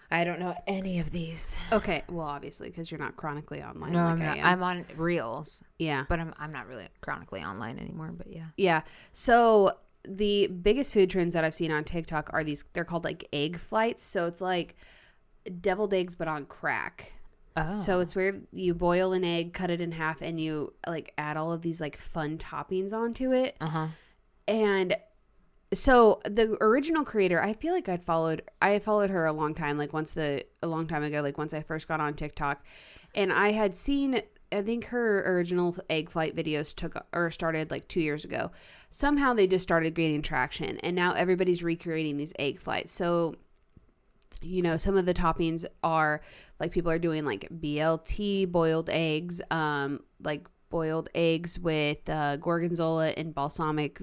I don't know any of these. Okay, well, obviously, because you're not chronically online. No, like I'm not. I am. I'm on Reels. Yeah, but I'm not really chronically online anymore. But yeah. Yeah. So the biggest food trends that I've seen on TikTok are these. They're called like egg flights. So it's like deviled eggs, but on crack. Oh. So it's where you boil an egg, cut it in half, and you like add all of these like fun toppings onto it. And so the original creator, I feel like I followed her a long time, like a long time ago, like once I first got on TikTok, and I had seen, I think her original egg flight videos started like 2 years ago. Somehow they just started gaining traction, and now everybody's recreating these egg flights. So, you know, some of the toppings are like people are doing like BLT, boiled eggs, like boiled eggs with gorgonzola and balsamic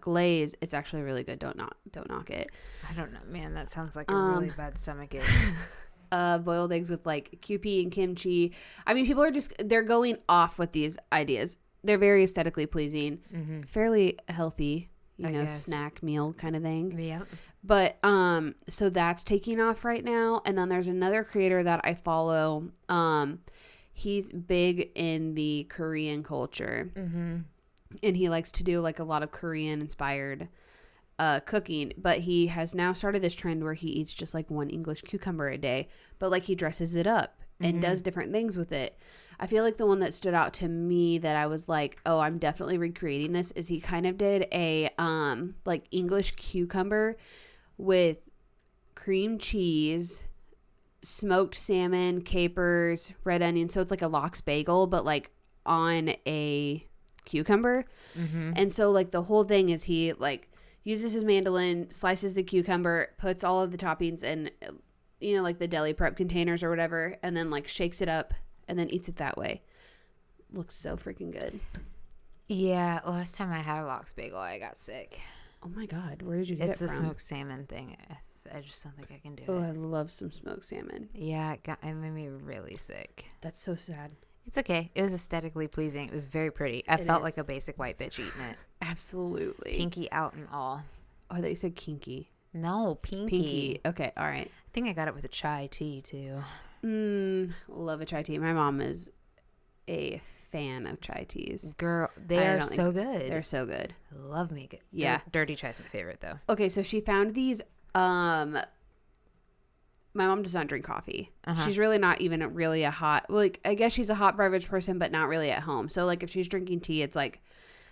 glaze. It's actually really good. Don't knock it. I don't know, man. That sounds like a really bad stomach ache. Boiled eggs with like QP and kimchi. I mean, people are they're going off with these ideas. They're very aesthetically pleasing, fairly healthy, you know, snack meal kind of thing. Yeah. But so that's taking off right now. And then there's another creator that I follow. He's big in the Korean culture, and he likes to do like a lot of Korean inspired cooking. But he has now started this trend where he eats just like one English cucumber a day, but like he dresses it up and does different things with it. I feel like the one that stood out to me that I was like, oh, I'm definitely recreating this is he kind of did a like English cucumber with cream cheese, smoked salmon, capers, red onion. So it's like a lox bagel, but like on a cucumber. And so like the whole thing is he like uses his mandolin, slices the cucumber, puts all of the toppings in, you know, like the deli prep containers or whatever, and then like shakes it up and then eats it that way. Looks so freaking good. Yeah, last time I had a lox bagel, I got sick. Oh my God, where did you get it from? It's the smoked salmon thing. I just don't think I can do it. I love some smoked salmon. Yeah, it made me really sick. That's so sad. It's okay. It was aesthetically pleasing. It was very pretty. I felt like a basic white bitch eating it. Absolutely. Pinky out and all. Oh, I thought you said kinky. No, pinky. Okay, all right. I think I got it with a chai tea too. Love a chai tea. My mom is a fan of chai teas. Girl, they are so good. They're so good. Love me good. Yeah. Dirty chai is my favorite though. Okay, so she found these my mom does not drink coffee. She's really not even really a hot, like I guess she's a hot beverage person, but not really at home. So like if she's drinking tea, it's like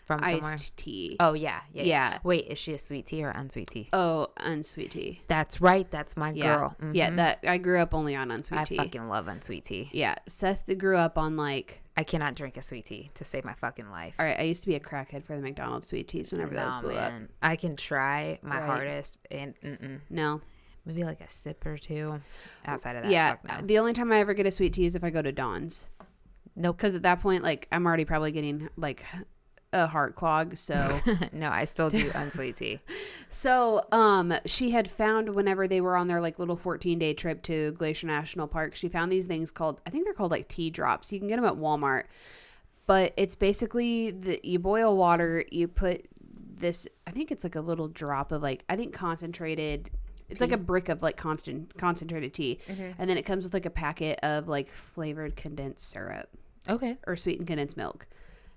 from iced somewhere. Tea. Oh yeah. Wait, is she a sweet tea or unsweet tea? Oh, unsweet tea. That's right. That's my girl. Yeah, that I grew up only on unsweet tea. I fucking love unsweet tea. Yeah, Seth grew up on like. I cannot drink a sweet tea to save my fucking life. All right, I used to be a crackhead for the McDonald's sweet teas whenever those blew up. I can try my hardest and no. Maybe like a sip or two. Outside of that, yeah. fuck no. The only time I ever get a sweet tea is if I go to Dawn's. Nope. Because at that point, like I'm already probably getting like a heart clog. So no, I still do unsweet tea. So she had found whenever they were on their like little 14-day trip to Glacier National Park, she found these things called, I think they're called like tea drops. You can get them at Walmart. But it's basically you boil water, you put this, I think it's like a little drop of like, I think concentrated. It's tea. Like a brick of like concentrated tea. And then it comes with like a packet of like flavored condensed syrup. Okay. Or sweetened condensed milk.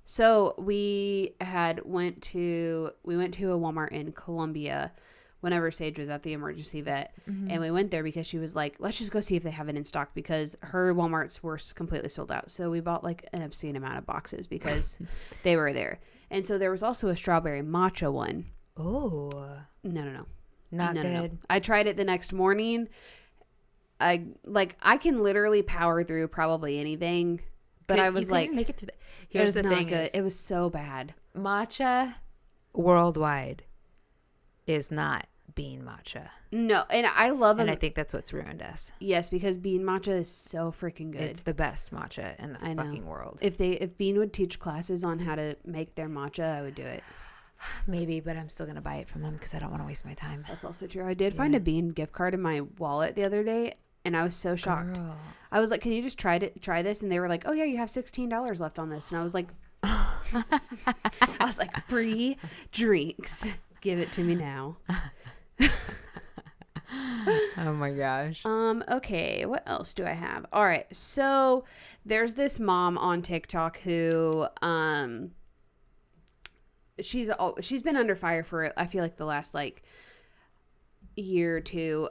So we went to a Walmart in Columbia whenever Sage was at the emergency vet. And we went there because she was like, let's just go see if they have it in stock because her Walmarts were completely sold out. So we bought like an obscene amount of boxes because they were there. And so there was also a strawberry matcha one. Oh. No. Not good. No. I tried it the next morning. I can literally power through probably anything. But I was like, make it through. Here's the thing: it was so bad. Matcha worldwide is not bean matcha. No, and I love it. And I think that's what's ruined us. Yes, because bean matcha is so freaking good. It's the best matcha in the fucking world. If Bean would teach classes on how to make their matcha, I would do it. Maybe, but I'm still gonna buy it from them because I don't want to waste my time. That's also true. I did find a Bean gift card in my wallet the other day. And I was so shocked. Girl. I was like, can you just try this? And they were like, oh, yeah, you have $16 left on this. And I was like, I was like, free drinks. Give it to me now. Oh my gosh. Okay, what else do I have? All right, so there's this mom on TikTok who she's been under fire for, I feel like, the last like year or two.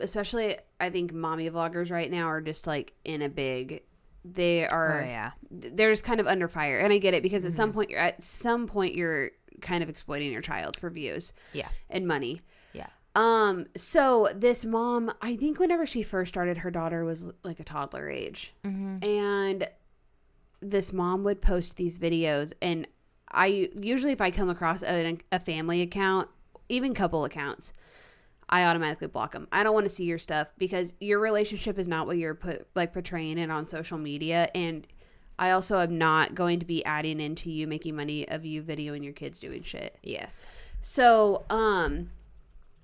Especially I think mommy vloggers right now are just like in a big, they are, oh yeah, they're just kind of under fire. And I get it, because at some point you're kind of exploiting your child for views, and money. So this mom, I think whenever she first started, her daughter was like a toddler age. And this mom would post these videos, and I usually, if I come across a family account, even couple accounts, I automatically block them. I don't want to see your stuff, because your relationship is not what you're portraying it on social media. And I also am not going to be adding into you making money of you videoing your kids doing shit. Yes. So,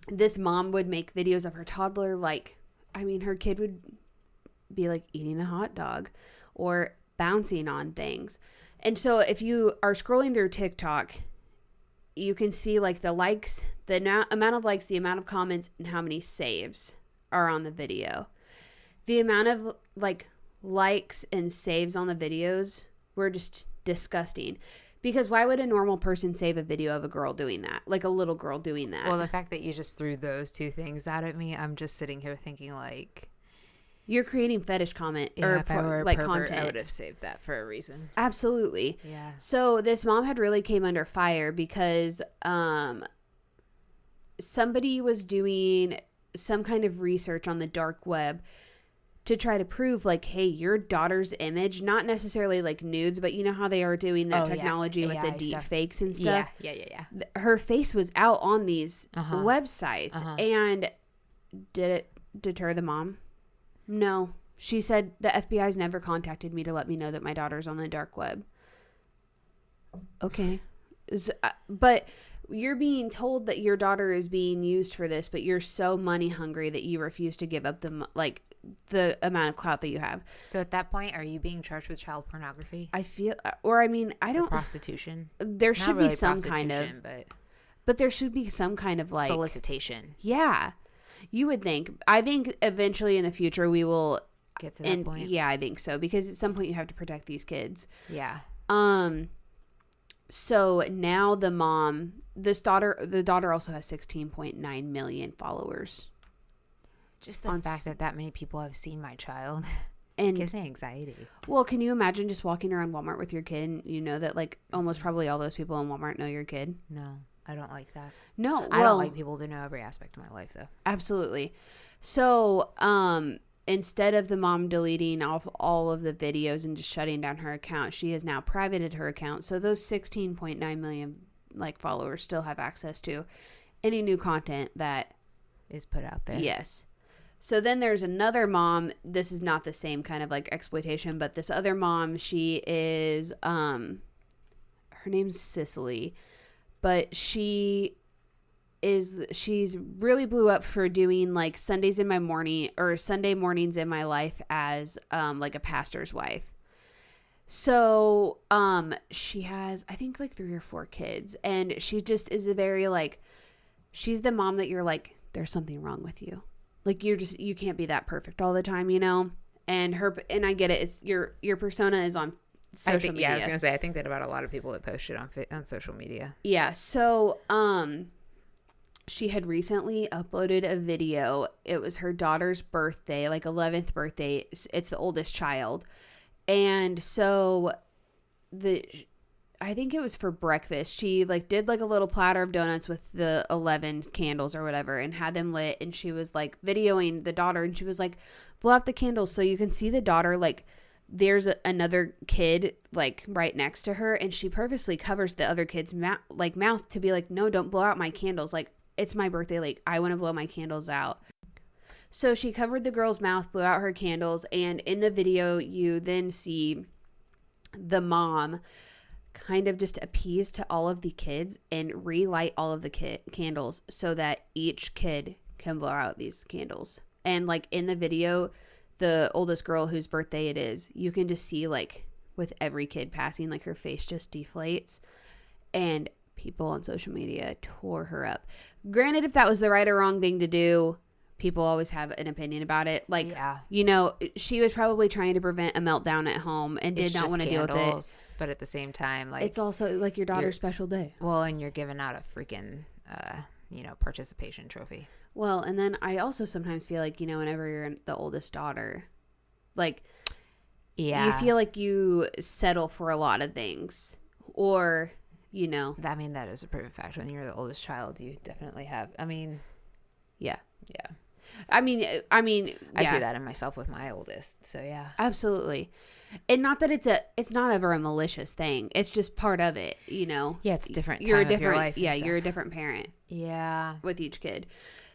this mom would make videos of her toddler, like, I mean, her kid would be like eating a hot dog or bouncing on things. And so if you are scrolling through TikTok, you can see like the likes, the amount of likes, the amount of comments, and how many saves are on the video. The amount of like likes and saves on the videos were just disgusting. Because why would a normal person save a video of a girl doing that? Like a little girl doing that? Well, the fact that you just threw those two things out at me, I'm just sitting here thinking like, you're creating fetish comment, or if I were a like pervert, content. I would have saved that for a reason. Absolutely. Yeah. So this mom had really came under fire because somebody was doing some kind of research on the dark web to try to prove like, hey, your daughter's image, not necessarily like nudes, but you know how they are doing that technology with the deep fakes and stuff. Yeah. Her face was out on these websites. And did it deter the mom? No. She said, the FBI's never contacted me to let me know that my daughter's on the dark web. Okay. But you're being told that your daughter is being used for this, but you're so money hungry that you refuse to give up the amount of clout that you have. So at that point, are you being charged with child pornography? I feel, or I mean, I don't. Prostitution? There should really be some kind of. But there should be some kind of like. Solicitation. Yeah. You would think. I think eventually in the future we will. Get to that point? Yeah, I think so. Because at some point you have to protect these kids. Yeah. So now the daughter also has 16.9 million followers. Just the fact that many people have seen my child and gives me anxiety. Well, can you imagine just walking around Walmart with your kid and you know that like almost probably all those people in Walmart know your kid? No, I don't like that. No, I don't like people to know every aspect of my life though. Absolutely. So, instead of the mom deleting off all of the videos and just shutting down her account, she has now privated her account. So those 16.9 million like followers still have access to any new content that is put out there. Yes. So then there's another mom. This is not the same kind of like exploitation, but this other mom, she is, her name's Cicely, but she's really blew up for doing like Sunday mornings in my life as, like a pastor's wife. So, she has, I think like 3 or 4 kids, and she just is a very like, she's the mom that you're like, there's something wrong with you. Like you can't be that perfect all the time, you know? And I get it. It's your persona is on social media. Yeah, I was going to say, I think that about a lot of people that post shit on social media. Yeah. So, she had recently uploaded a video. It was her daughter's birthday, like 11th birthday. It's the oldest child. And so I think it was for breakfast. She like did like a little platter of donuts with the 11 candles or whatever and had them lit. And she was like videoing the daughter and she was like, blow out the candles so you can see the daughter. Like there's another kid like right next to her. And she purposely covers the other kid's mouth to be like, no, don't blow out my candles. Like it's my birthday. Like I want to blow my candles out. So she covered the girl's mouth, blew out her candles. And in the video, you then see the mom kind of just appease to all of the kids and relight all of the candles so that each kid can blow out these candles. And like in the video, the oldest girl whose birthday it is, you can just see like with every kid passing. Like her face just deflates. And people on social media tore her up. Granted, if that was the right or wrong thing to do, people always have an opinion about it. Like, Yeah. you know, she was probably trying to prevent a meltdown at home and did not want to deal with it. But at the same time, like, it's also like your daughter's special day. Well, and you're giving out a freaking, participation trophy. Well, and then I also sometimes feel like, you know, whenever you're the oldest daughter, like, yeah, you feel like you settle for a lot of things, or, you know. I mean, that is a proven fact. When you're the oldest child, you definitely have, Yeah. Yeah. I mean, I see that in myself with my oldest. So yeah, absolutely. And not that it's not ever a malicious thing. It's just part of it, you know. Yeah, it's different. You're time a different, of your life. Yeah, you're a different parent. Yeah, with each kid.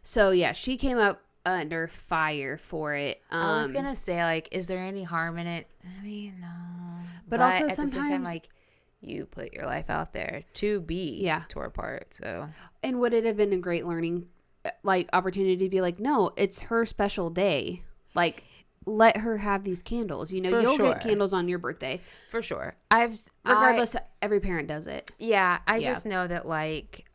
So yeah, she came up under fire for it. I was gonna say, like, is there any harm in it? I mean, no. But also at sometimes, the same time, like, you put your life out there to be tore apart. So, and would it have been a great learning, like, opportunity to be like, no, it's her special day. Like, let her have these candles. You know, you'll get candles on your birthday. For sure. Regardless, every parent does it. Yeah. I just know that, like,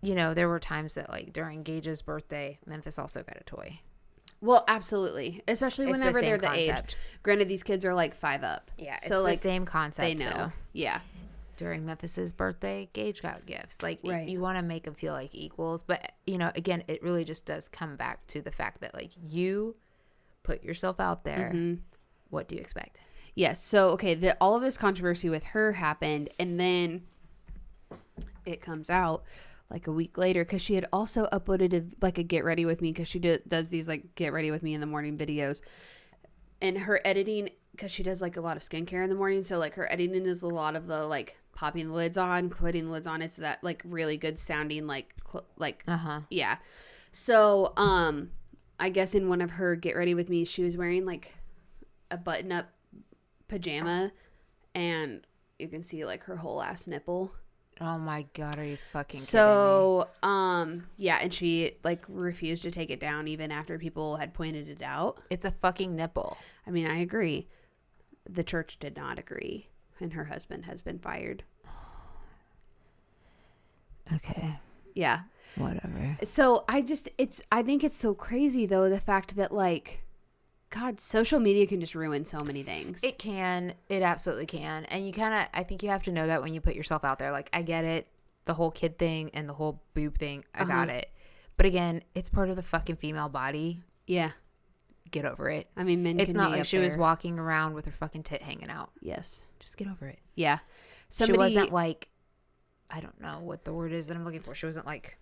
there were times that, like, during Gage's birthday, Memphis also got a toy. Well, absolutely. Especially whenever they're the age. Granted, these kids are, like, 5 up. Yeah. So, it's like, the same concept, they know. Though. Yeah. During Memphis's birthday, Gage got gifts. Like, you want to make them feel like equals. But, again, it really just does come back to the fact that, like, you put yourself out there. Mm-hmm. What do you expect? Yes. So, okay, all of this controversy with her happened. And then it comes out like a week later, because she had also uploaded a get ready with me, because she does these, like, get ready with me in the morning videos. And her editing, because she does, like, a lot of skincare in the morning. So, like, her editing is a lot of the, like, popping the lids on, putting the lids on. It's that, like, really good sounding, yeah. So, I guess in one of her get ready with me, she was wearing, like, a button up pajama, and you can see, like, her whole ass nipple. Oh my God, are you fucking kidding me? Yeah, and she, like, refused to take it down even after people had pointed it out. It's a fucking nipple. I mean, I agree. The church did not agree, and her husband has been fired. Okay. Yeah. Whatever. So I think it's so crazy, though, the fact that, like, God, social media can just ruin so many things. It can. It absolutely can. And I think you have to know that when you put yourself out there. Like, I get it. The whole kid thing and the whole boob thing. I got it. But again, it's part of the fucking female body. Yeah. Get over it. I mean, men. It's not like she was walking around with her fucking tit hanging out. Yes. Just get over it. Yeah. She wasn't like, I don't know what the word is that I'm looking for. She wasn't like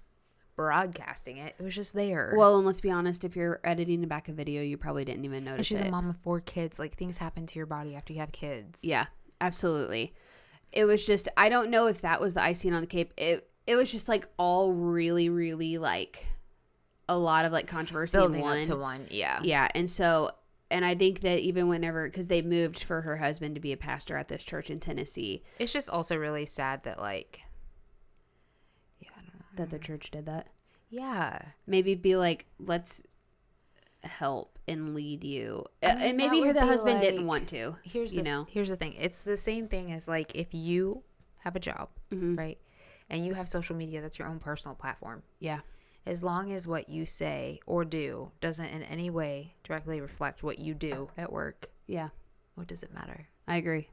broadcasting it. It was just there. Well, and let's be honest, if you're editing back a video, you probably didn't even notice. And she's a mom of 4 kids. Like, things happen to your body after you have kids. Yeah, absolutely. It was just, I don't know if that was the icing on the cake. It was just, like, all really, really, like, a lot of, like, controversy building in one. Up to one. Yeah. Yeah. And so, and I think that even whenever, because they moved for her husband to be a pastor at this church in Tennessee. It's just also really sad that, like, I don't know. That the church did that. Yeah. Maybe be like, let's help and lead you. And maybe the husband didn't want to. Here's the thing. It's the same thing as, like, if you have a job, right? And you have social media, that's your own personal platform. Yeah. As long as what you say or do doesn't in any way directly reflect what you do at work. Yeah. What does it matter? I agree.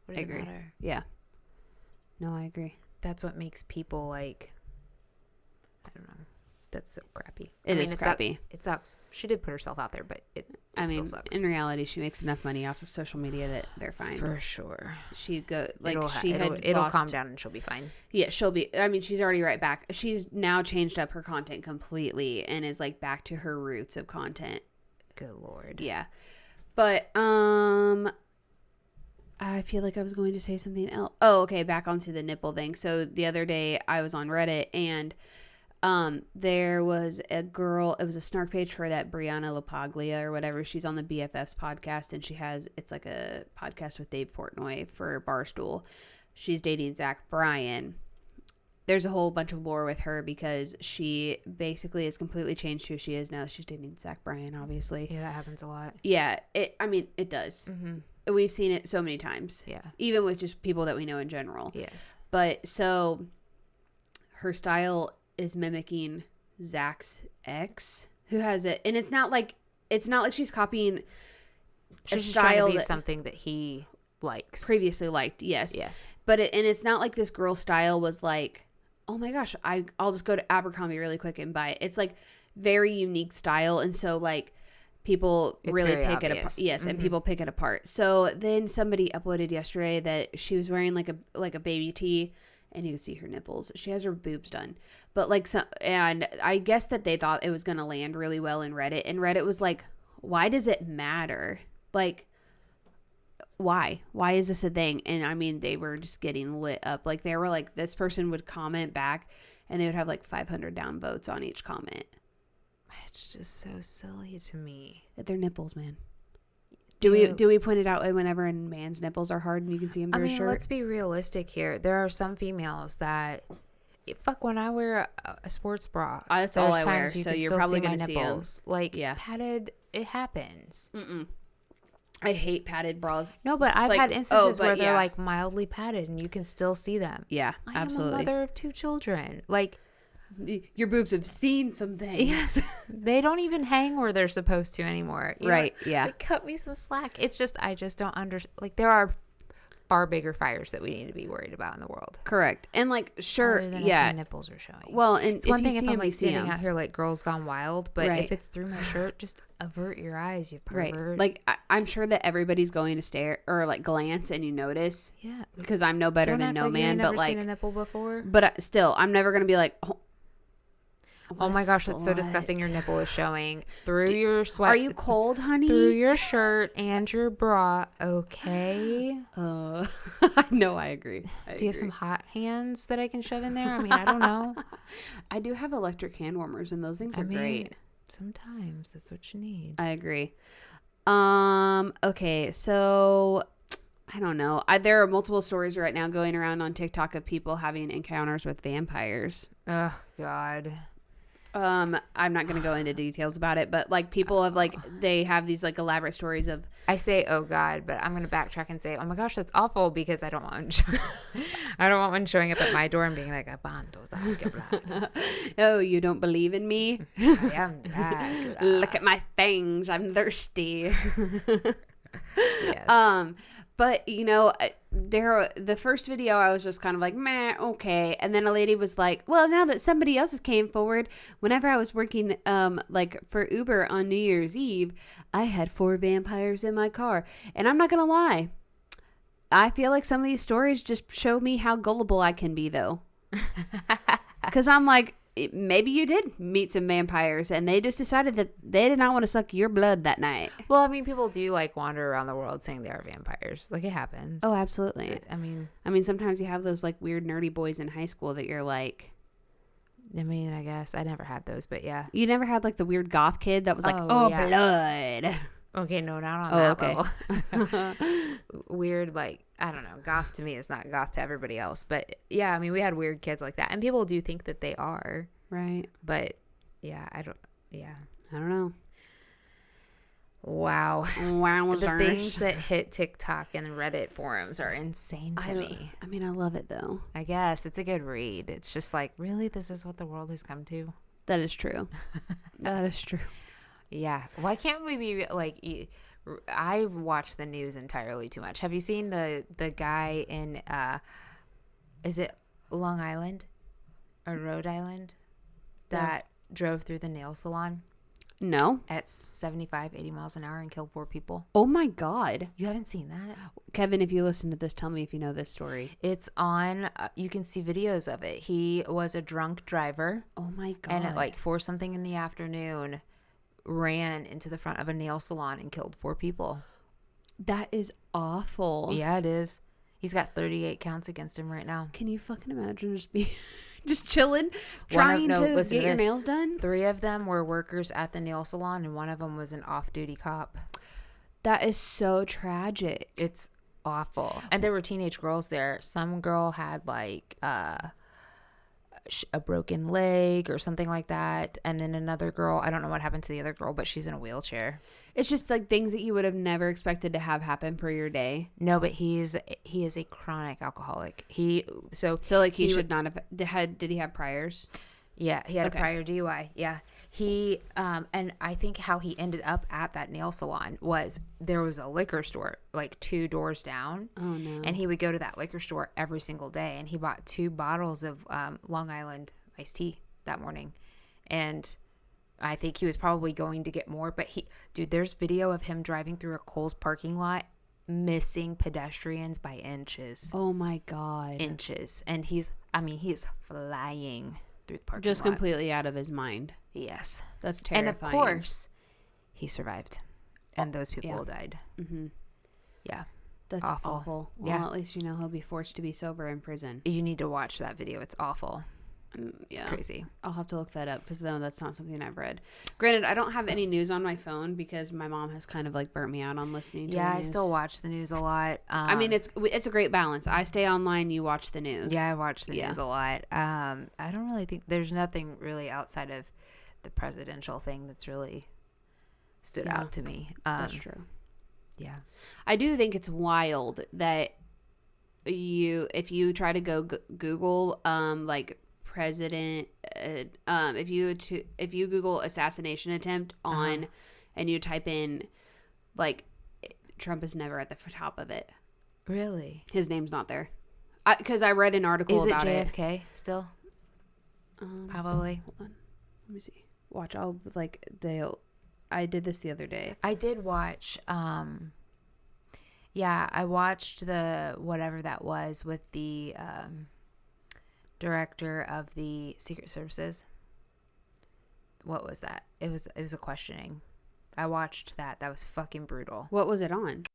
What does it matter? Yeah. No, I agree. That's what makes people, like, I don't know. That's so crappy. It is crappy. It sucks. She did put herself out there, but it still sucks. In reality, she makes enough money off of social media that they're fine. For sure. It'll calm down and she'll be fine. Yeah, she'll be. I mean, she's already right back. She's now changed up her content completely and is, like, back to her roots of content. Good Lord. Yeah. But I feel like I was going to say something else. Oh, okay. Back onto the nipple thing. So the other day I was on Reddit, and there was a girl, it was a snark page for that Brianna LaPaglia or whatever. She's on the BFFs podcast, and it's like a podcast with Dave Portnoy for Barstool. She's dating Zach Bryan. there's a whole bunch of lore with her because she basically is completely changed who she is now that she's dating Zach Bryan, obviously. Yeah, that happens a lot. Yeah, it does. Mm-hmm. We've seen it so many times. Yeah. Even with just people that we know in general. Yes. But so her style is mimicking Zach's ex, who has it, and it's not like she's copying she's a style trying to be something that he likes, previously liked. Yes. But it's not like this girl style was like, oh my gosh, I'll just go to Abercrombie really quick and buy it. It's like very unique style, and so like people really pick it apart. Yes, and people pick it apart. So then somebody uploaded yesterday that she was wearing like a baby tee, and you can see her nipples. She has her boobs done, but like and I guess that they thought it was gonna land really well in Reddit, and Reddit was like, why does it matter? Like, why is this a thing? And I mean, they were just getting lit up. Like, they were like, this person would comment back and they would have like 500 downvotes on each comment. It's just so silly to me. They're nipples, man. Do we point it out whenever a man's nipples are hard and you can see them through his shirt? Let's be realistic here. There are some females that when I wear a sports bra, that's all I wear. So you're probably going to see them. Like, padded, it happens. I hate padded bras. No, but I've had instances where they're like mildly padded and you can still see them. Yeah, absolutely. I'm a mother of 2 children. Like, your boobs have seen some things. Yeah, they don't even hang where they're supposed to anymore. Right. Yeah. Like, cut me some slack. It's just, I just don't understand. Like, there are far bigger fires that we need to be worried about in the world. Correct. And like, sure, if my nipples are showing. Well, and it's one thing if I'm like standing out here like Girls Gone Wild, but if it's through my shirt, just avert your eyes, you pervert. Right. Like, I'm sure that everybody's going to stare or like glance and you notice. Yeah. Because I'm no better than no man, but like, seen a nipple before. But still, I'm never gonna be like, oh my gosh, that's so disgusting. Your nipple is showing through your sweat. Are you cold, honey? Through your shirt and your bra. Okay. No, I agree. Do you have some hot hands that I can shove in there? I mean, I don't know. I do have electric hand warmers, and those things are great. Sometimes that's what you need. I agree. Okay, so I don't know. There are multiple stories right now going around on TikTok of people having encounters with vampires. Oh, God. I'm not going to go into details about it, but like people have like, they have these like elaborate stories of. I say, oh God, but I'm going to backtrack and say, oh my gosh, that's awful because I don't want one showing up at my door and being like, oh, you don't believe in me? I am Dracula. Look at my fangs. I'm thirsty. Yes. But you know, the first video I was just kind of like, meh, okay. And then a lady was like, well, now that somebody else came forward, whenever I was working like for Uber on New Year's Eve, I had 4 vampires in my car. And I'm not gonna lie, I feel like some of these stories just show me how gullible I can be, though. Because I'm like, maybe you did meet some vampires and they just decided that they did not want to suck your blood that night. Well, I mean, people do like wander around the world saying they are vampires. Like, it happens. Oh, absolutely. I mean, sometimes you have those like weird nerdy boys in high school that you're like, I mean, I guess I never had those, but yeah. You never had like the weird goth kid that was like, blood. Okay, no, not on that level. Weird, like, I don't know. Goth to me is not goth to everybody else. But yeah, I mean, we had weird kids like that. And people do think that they are. Right. But yeah, I don't know. Wow. The things that hit TikTok and Reddit forums are insane to me. I mean, I love it though. I guess it's a good read. It's just like, really, this is what the world has come to? That is true. That is true. Yeah. Why can't we be like, I watch the news entirely too much. Have you seen the guy in, is it Long Island or Rhode Island that drove through the nail salon? No. At 75, 80 miles an hour and killed 4 people. Oh my God. You haven't seen that? Kevin, if you listen to this, tell me if you know this story. It's on, you can see videos of it. He was a drunk driver. Oh my God. And at like 4 something in the afternoon, ran into the front of a nail salon and killed 4 people. That is awful. Yeah, it is. He's got 38 counts against him right now. Can you fucking imagine just chilling, trying to get your nails done? 3 of them were workers at the nail salon, and 1 of them was an off-duty cop. That is so tragic. It's awful. And there were teenage girls there. Some girl had like a broken leg or something like that. And then another girl, I don't know what happened to the other girl, but she's in a wheelchair. It's just like things that you would have never expected to have happen for your day. No, but he is a chronic alcoholic. So like he should not have had. Did he have priors? Yeah, he had a prior DUI. Yeah. He and I think how he ended up at that nail salon was there was a liquor store like 2 doors down. Oh no. And he would go to that liquor store every single day, and he bought 2 bottles of Long Island iced tea that morning. And I think he was probably going to get more, but there's video of him driving through a Kohl's parking lot missing pedestrians by inches. Oh my God. Inches. And he is flying through the parking just lot. Completely out of his mind. Yes. That's terrifying. And of course, he survived. And those people died. Mm-hmm. Yeah. That's awful. Well, yeah. At least he'll be forced to be sober in prison. You need to watch that video. It's awful. It's crazy. I'll have to look that up because that's not something I've read. Granted, I don't have any news on my phone because my mom has kind of like burnt me out on listening to the news. I still watch the news a lot. I mean, it's a great balance. I stay online, you watch the news. Yeah, I watch the news a lot. I don't really think there's nothing really outside of the presidential thing that's really stood out to me. That's true. Yeah. I do think it's wild that if you try to go Google like president if you Google assassination attempt on and you type in like Trump is never at the top of it. Really? His name's not there. Because I read an article about it. Is it JFK still? Probably. Hold on. Let me see. Watch. I did this the other day. I did watch I watched the whatever that was with the director of the Secret Services. What was that? It was a questioning. I watched that. That was fucking brutal. What was it on?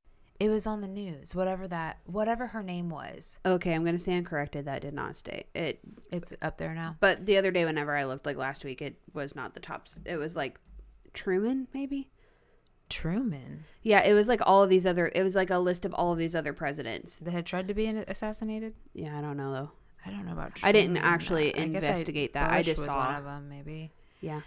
It was on the news. Whatever her name was. Okay, I'm going to stand corrected. That did not stay. It's up there now. But the other day, whenever I looked, like last week, it was not the top. It was like Truman, maybe. Truman. Yeah, it was like all of these other. It was like a list of all of these other presidents that had tried to be assassinated. Yeah, I don't know though. I don't know about Truman. I didn't actually investigate that. I just saw one of them, maybe. Yeah.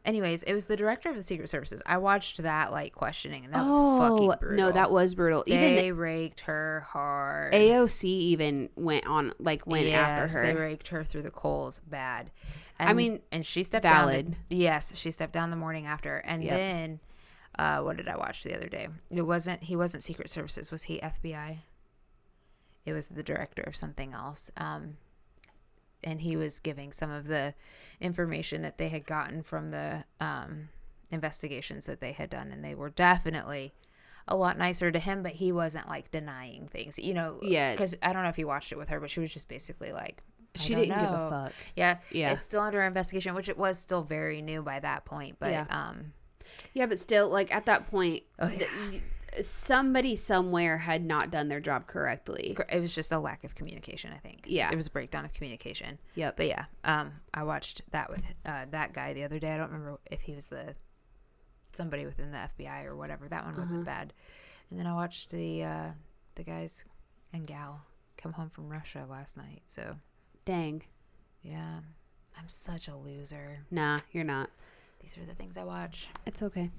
Anyways, it was the director of the Secret Services. I watched that like questioning, and that was fucking brutal. No, that was brutal. They raked her hard. AOC even went after her. They raked her through the coals bad. And she stepped down. Yes, she stepped down the morning after, and then what did I watch the other day? He wasn't Secret Services. Was he FBI? It was the director of something else. And he was giving some of the information that they had gotten from the investigations that they had done. And they were definitely a lot nicer to him, but he wasn't like denying things, Yeah. Because I don't know if he watched it with her, but she was just basically like, she didn't give a fuck. Yeah. It's still under investigation, which it was still very new by that point. But yeah, but still, like at that point, somebody somewhere had not done their job correctly. It was just a lack of communication, I think. Yeah. It was a breakdown of communication. Yep. But yeah, I watched that with that guy the other day. I don't remember if he was somebody within the FBI or whatever. That one wasn't bad. And then I watched the guys and gal come home from Russia last night. So. Dang. Yeah. I'm such a loser. Nah, you're not. These are the things I watch. It's okay.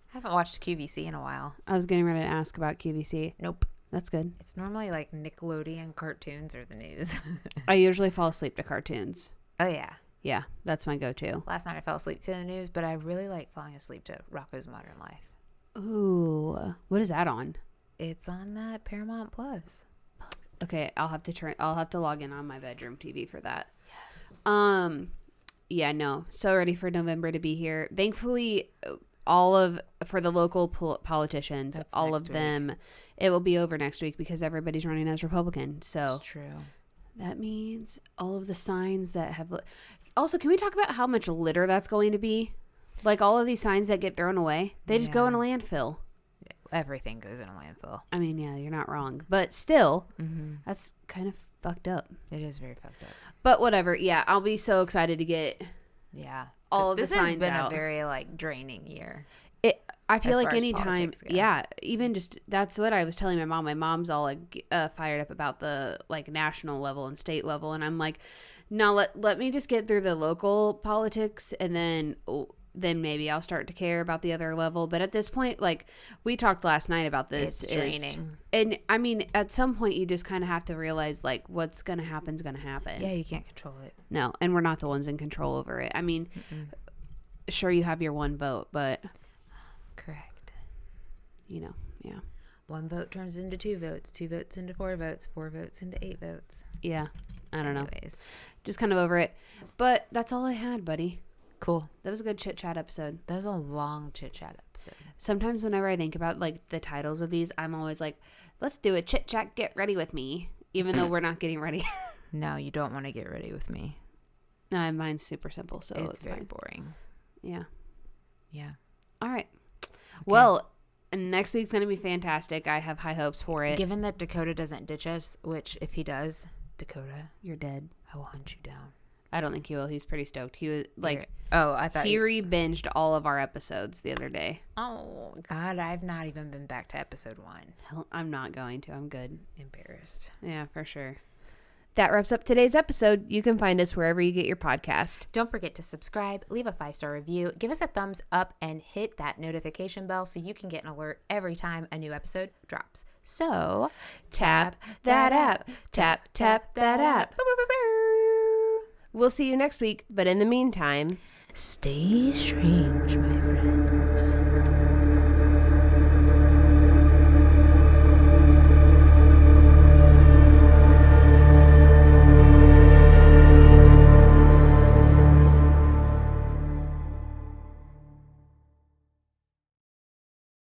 I haven't watched QVC in a while. I was getting ready to ask about QVC. Nope. That's good. It's normally like Nickelodeon cartoons or the news. I usually fall asleep to cartoons. Oh, yeah. Yeah, that's my go-to. Last night I fell asleep to the news, but I really like falling asleep to Rocko's Modern Life. Ooh. What is that on? It's on that Paramount Plus. Okay, I'll have to log in on my bedroom TV for that. Yes. Yeah, no. So ready for November to be here. Thankfully, for the local politicians, that's all of them, it will be over next week because everybody's running as Republican. So that's true. That means all of the signs that have. Also, can we talk about how much litter that's going to be? Like all of these signs that get thrown away, they just go in a landfill. Everything goes in a landfill. I mean, yeah, you're not wrong, but still, that's kind of fucked up. It is very fucked up. But whatever. Yeah, I'll be so excited to get. Yeah. All of the signs out. This has been a very like draining year. I feel as like far as anytime, politics go. yeah, even just, that's what I was telling my mom. My mom's all like fired up about the like national level and state level. And I'm like, no, let me just get through the local politics, and then maybe I'll start to care about the other level. But at this point, like we talked last night about this, It's draining. And I mean, at some point you just kind of have to realize like what's going to happen is going to happen. Yeah, you can't control it. No, and we're not the ones in control over it. I mean, sure, you have your one vote, but correct. You know, yeah. 1 vote turns into 2 votes, 2 votes into 4 votes, 4 votes into 8 votes. Yeah, I don't know. Anyways. Just kind of over it. But that's all I had, buddy. Cool. That was a good chit chat episode. That was a long chit chat episode. Sometimes whenever I think about like the titles of these, I'm always like, let's do a chit chat, get ready with me, even though we're not getting ready. No, you don't want to get ready with me. No, mine's super simple, so it's very fine. boring. Yeah. Yeah. All right. Okay. Well, next week's going to be fantastic. I have high hopes for it. Given that Dakota doesn't ditch us, which if he does, Dakota, you're dead. I will hunt you down. I don't think he will. He's pretty stoked. He was like, I thought he re-binged all of our episodes the other day. Oh God, I've not even been back to episode 1. Hell, I'm not going to. I'm good. Embarrassed. Yeah, for sure. That wraps up today's episode. You can find us wherever you get your podcast. Don't forget to subscribe, leave a 5-star review, give us a thumbs up, and hit that notification bell so you can get an alert every time a new episode drops. So, tap that app. Tap that app. We'll see you next week, but in the meantime, stay strange, my friend.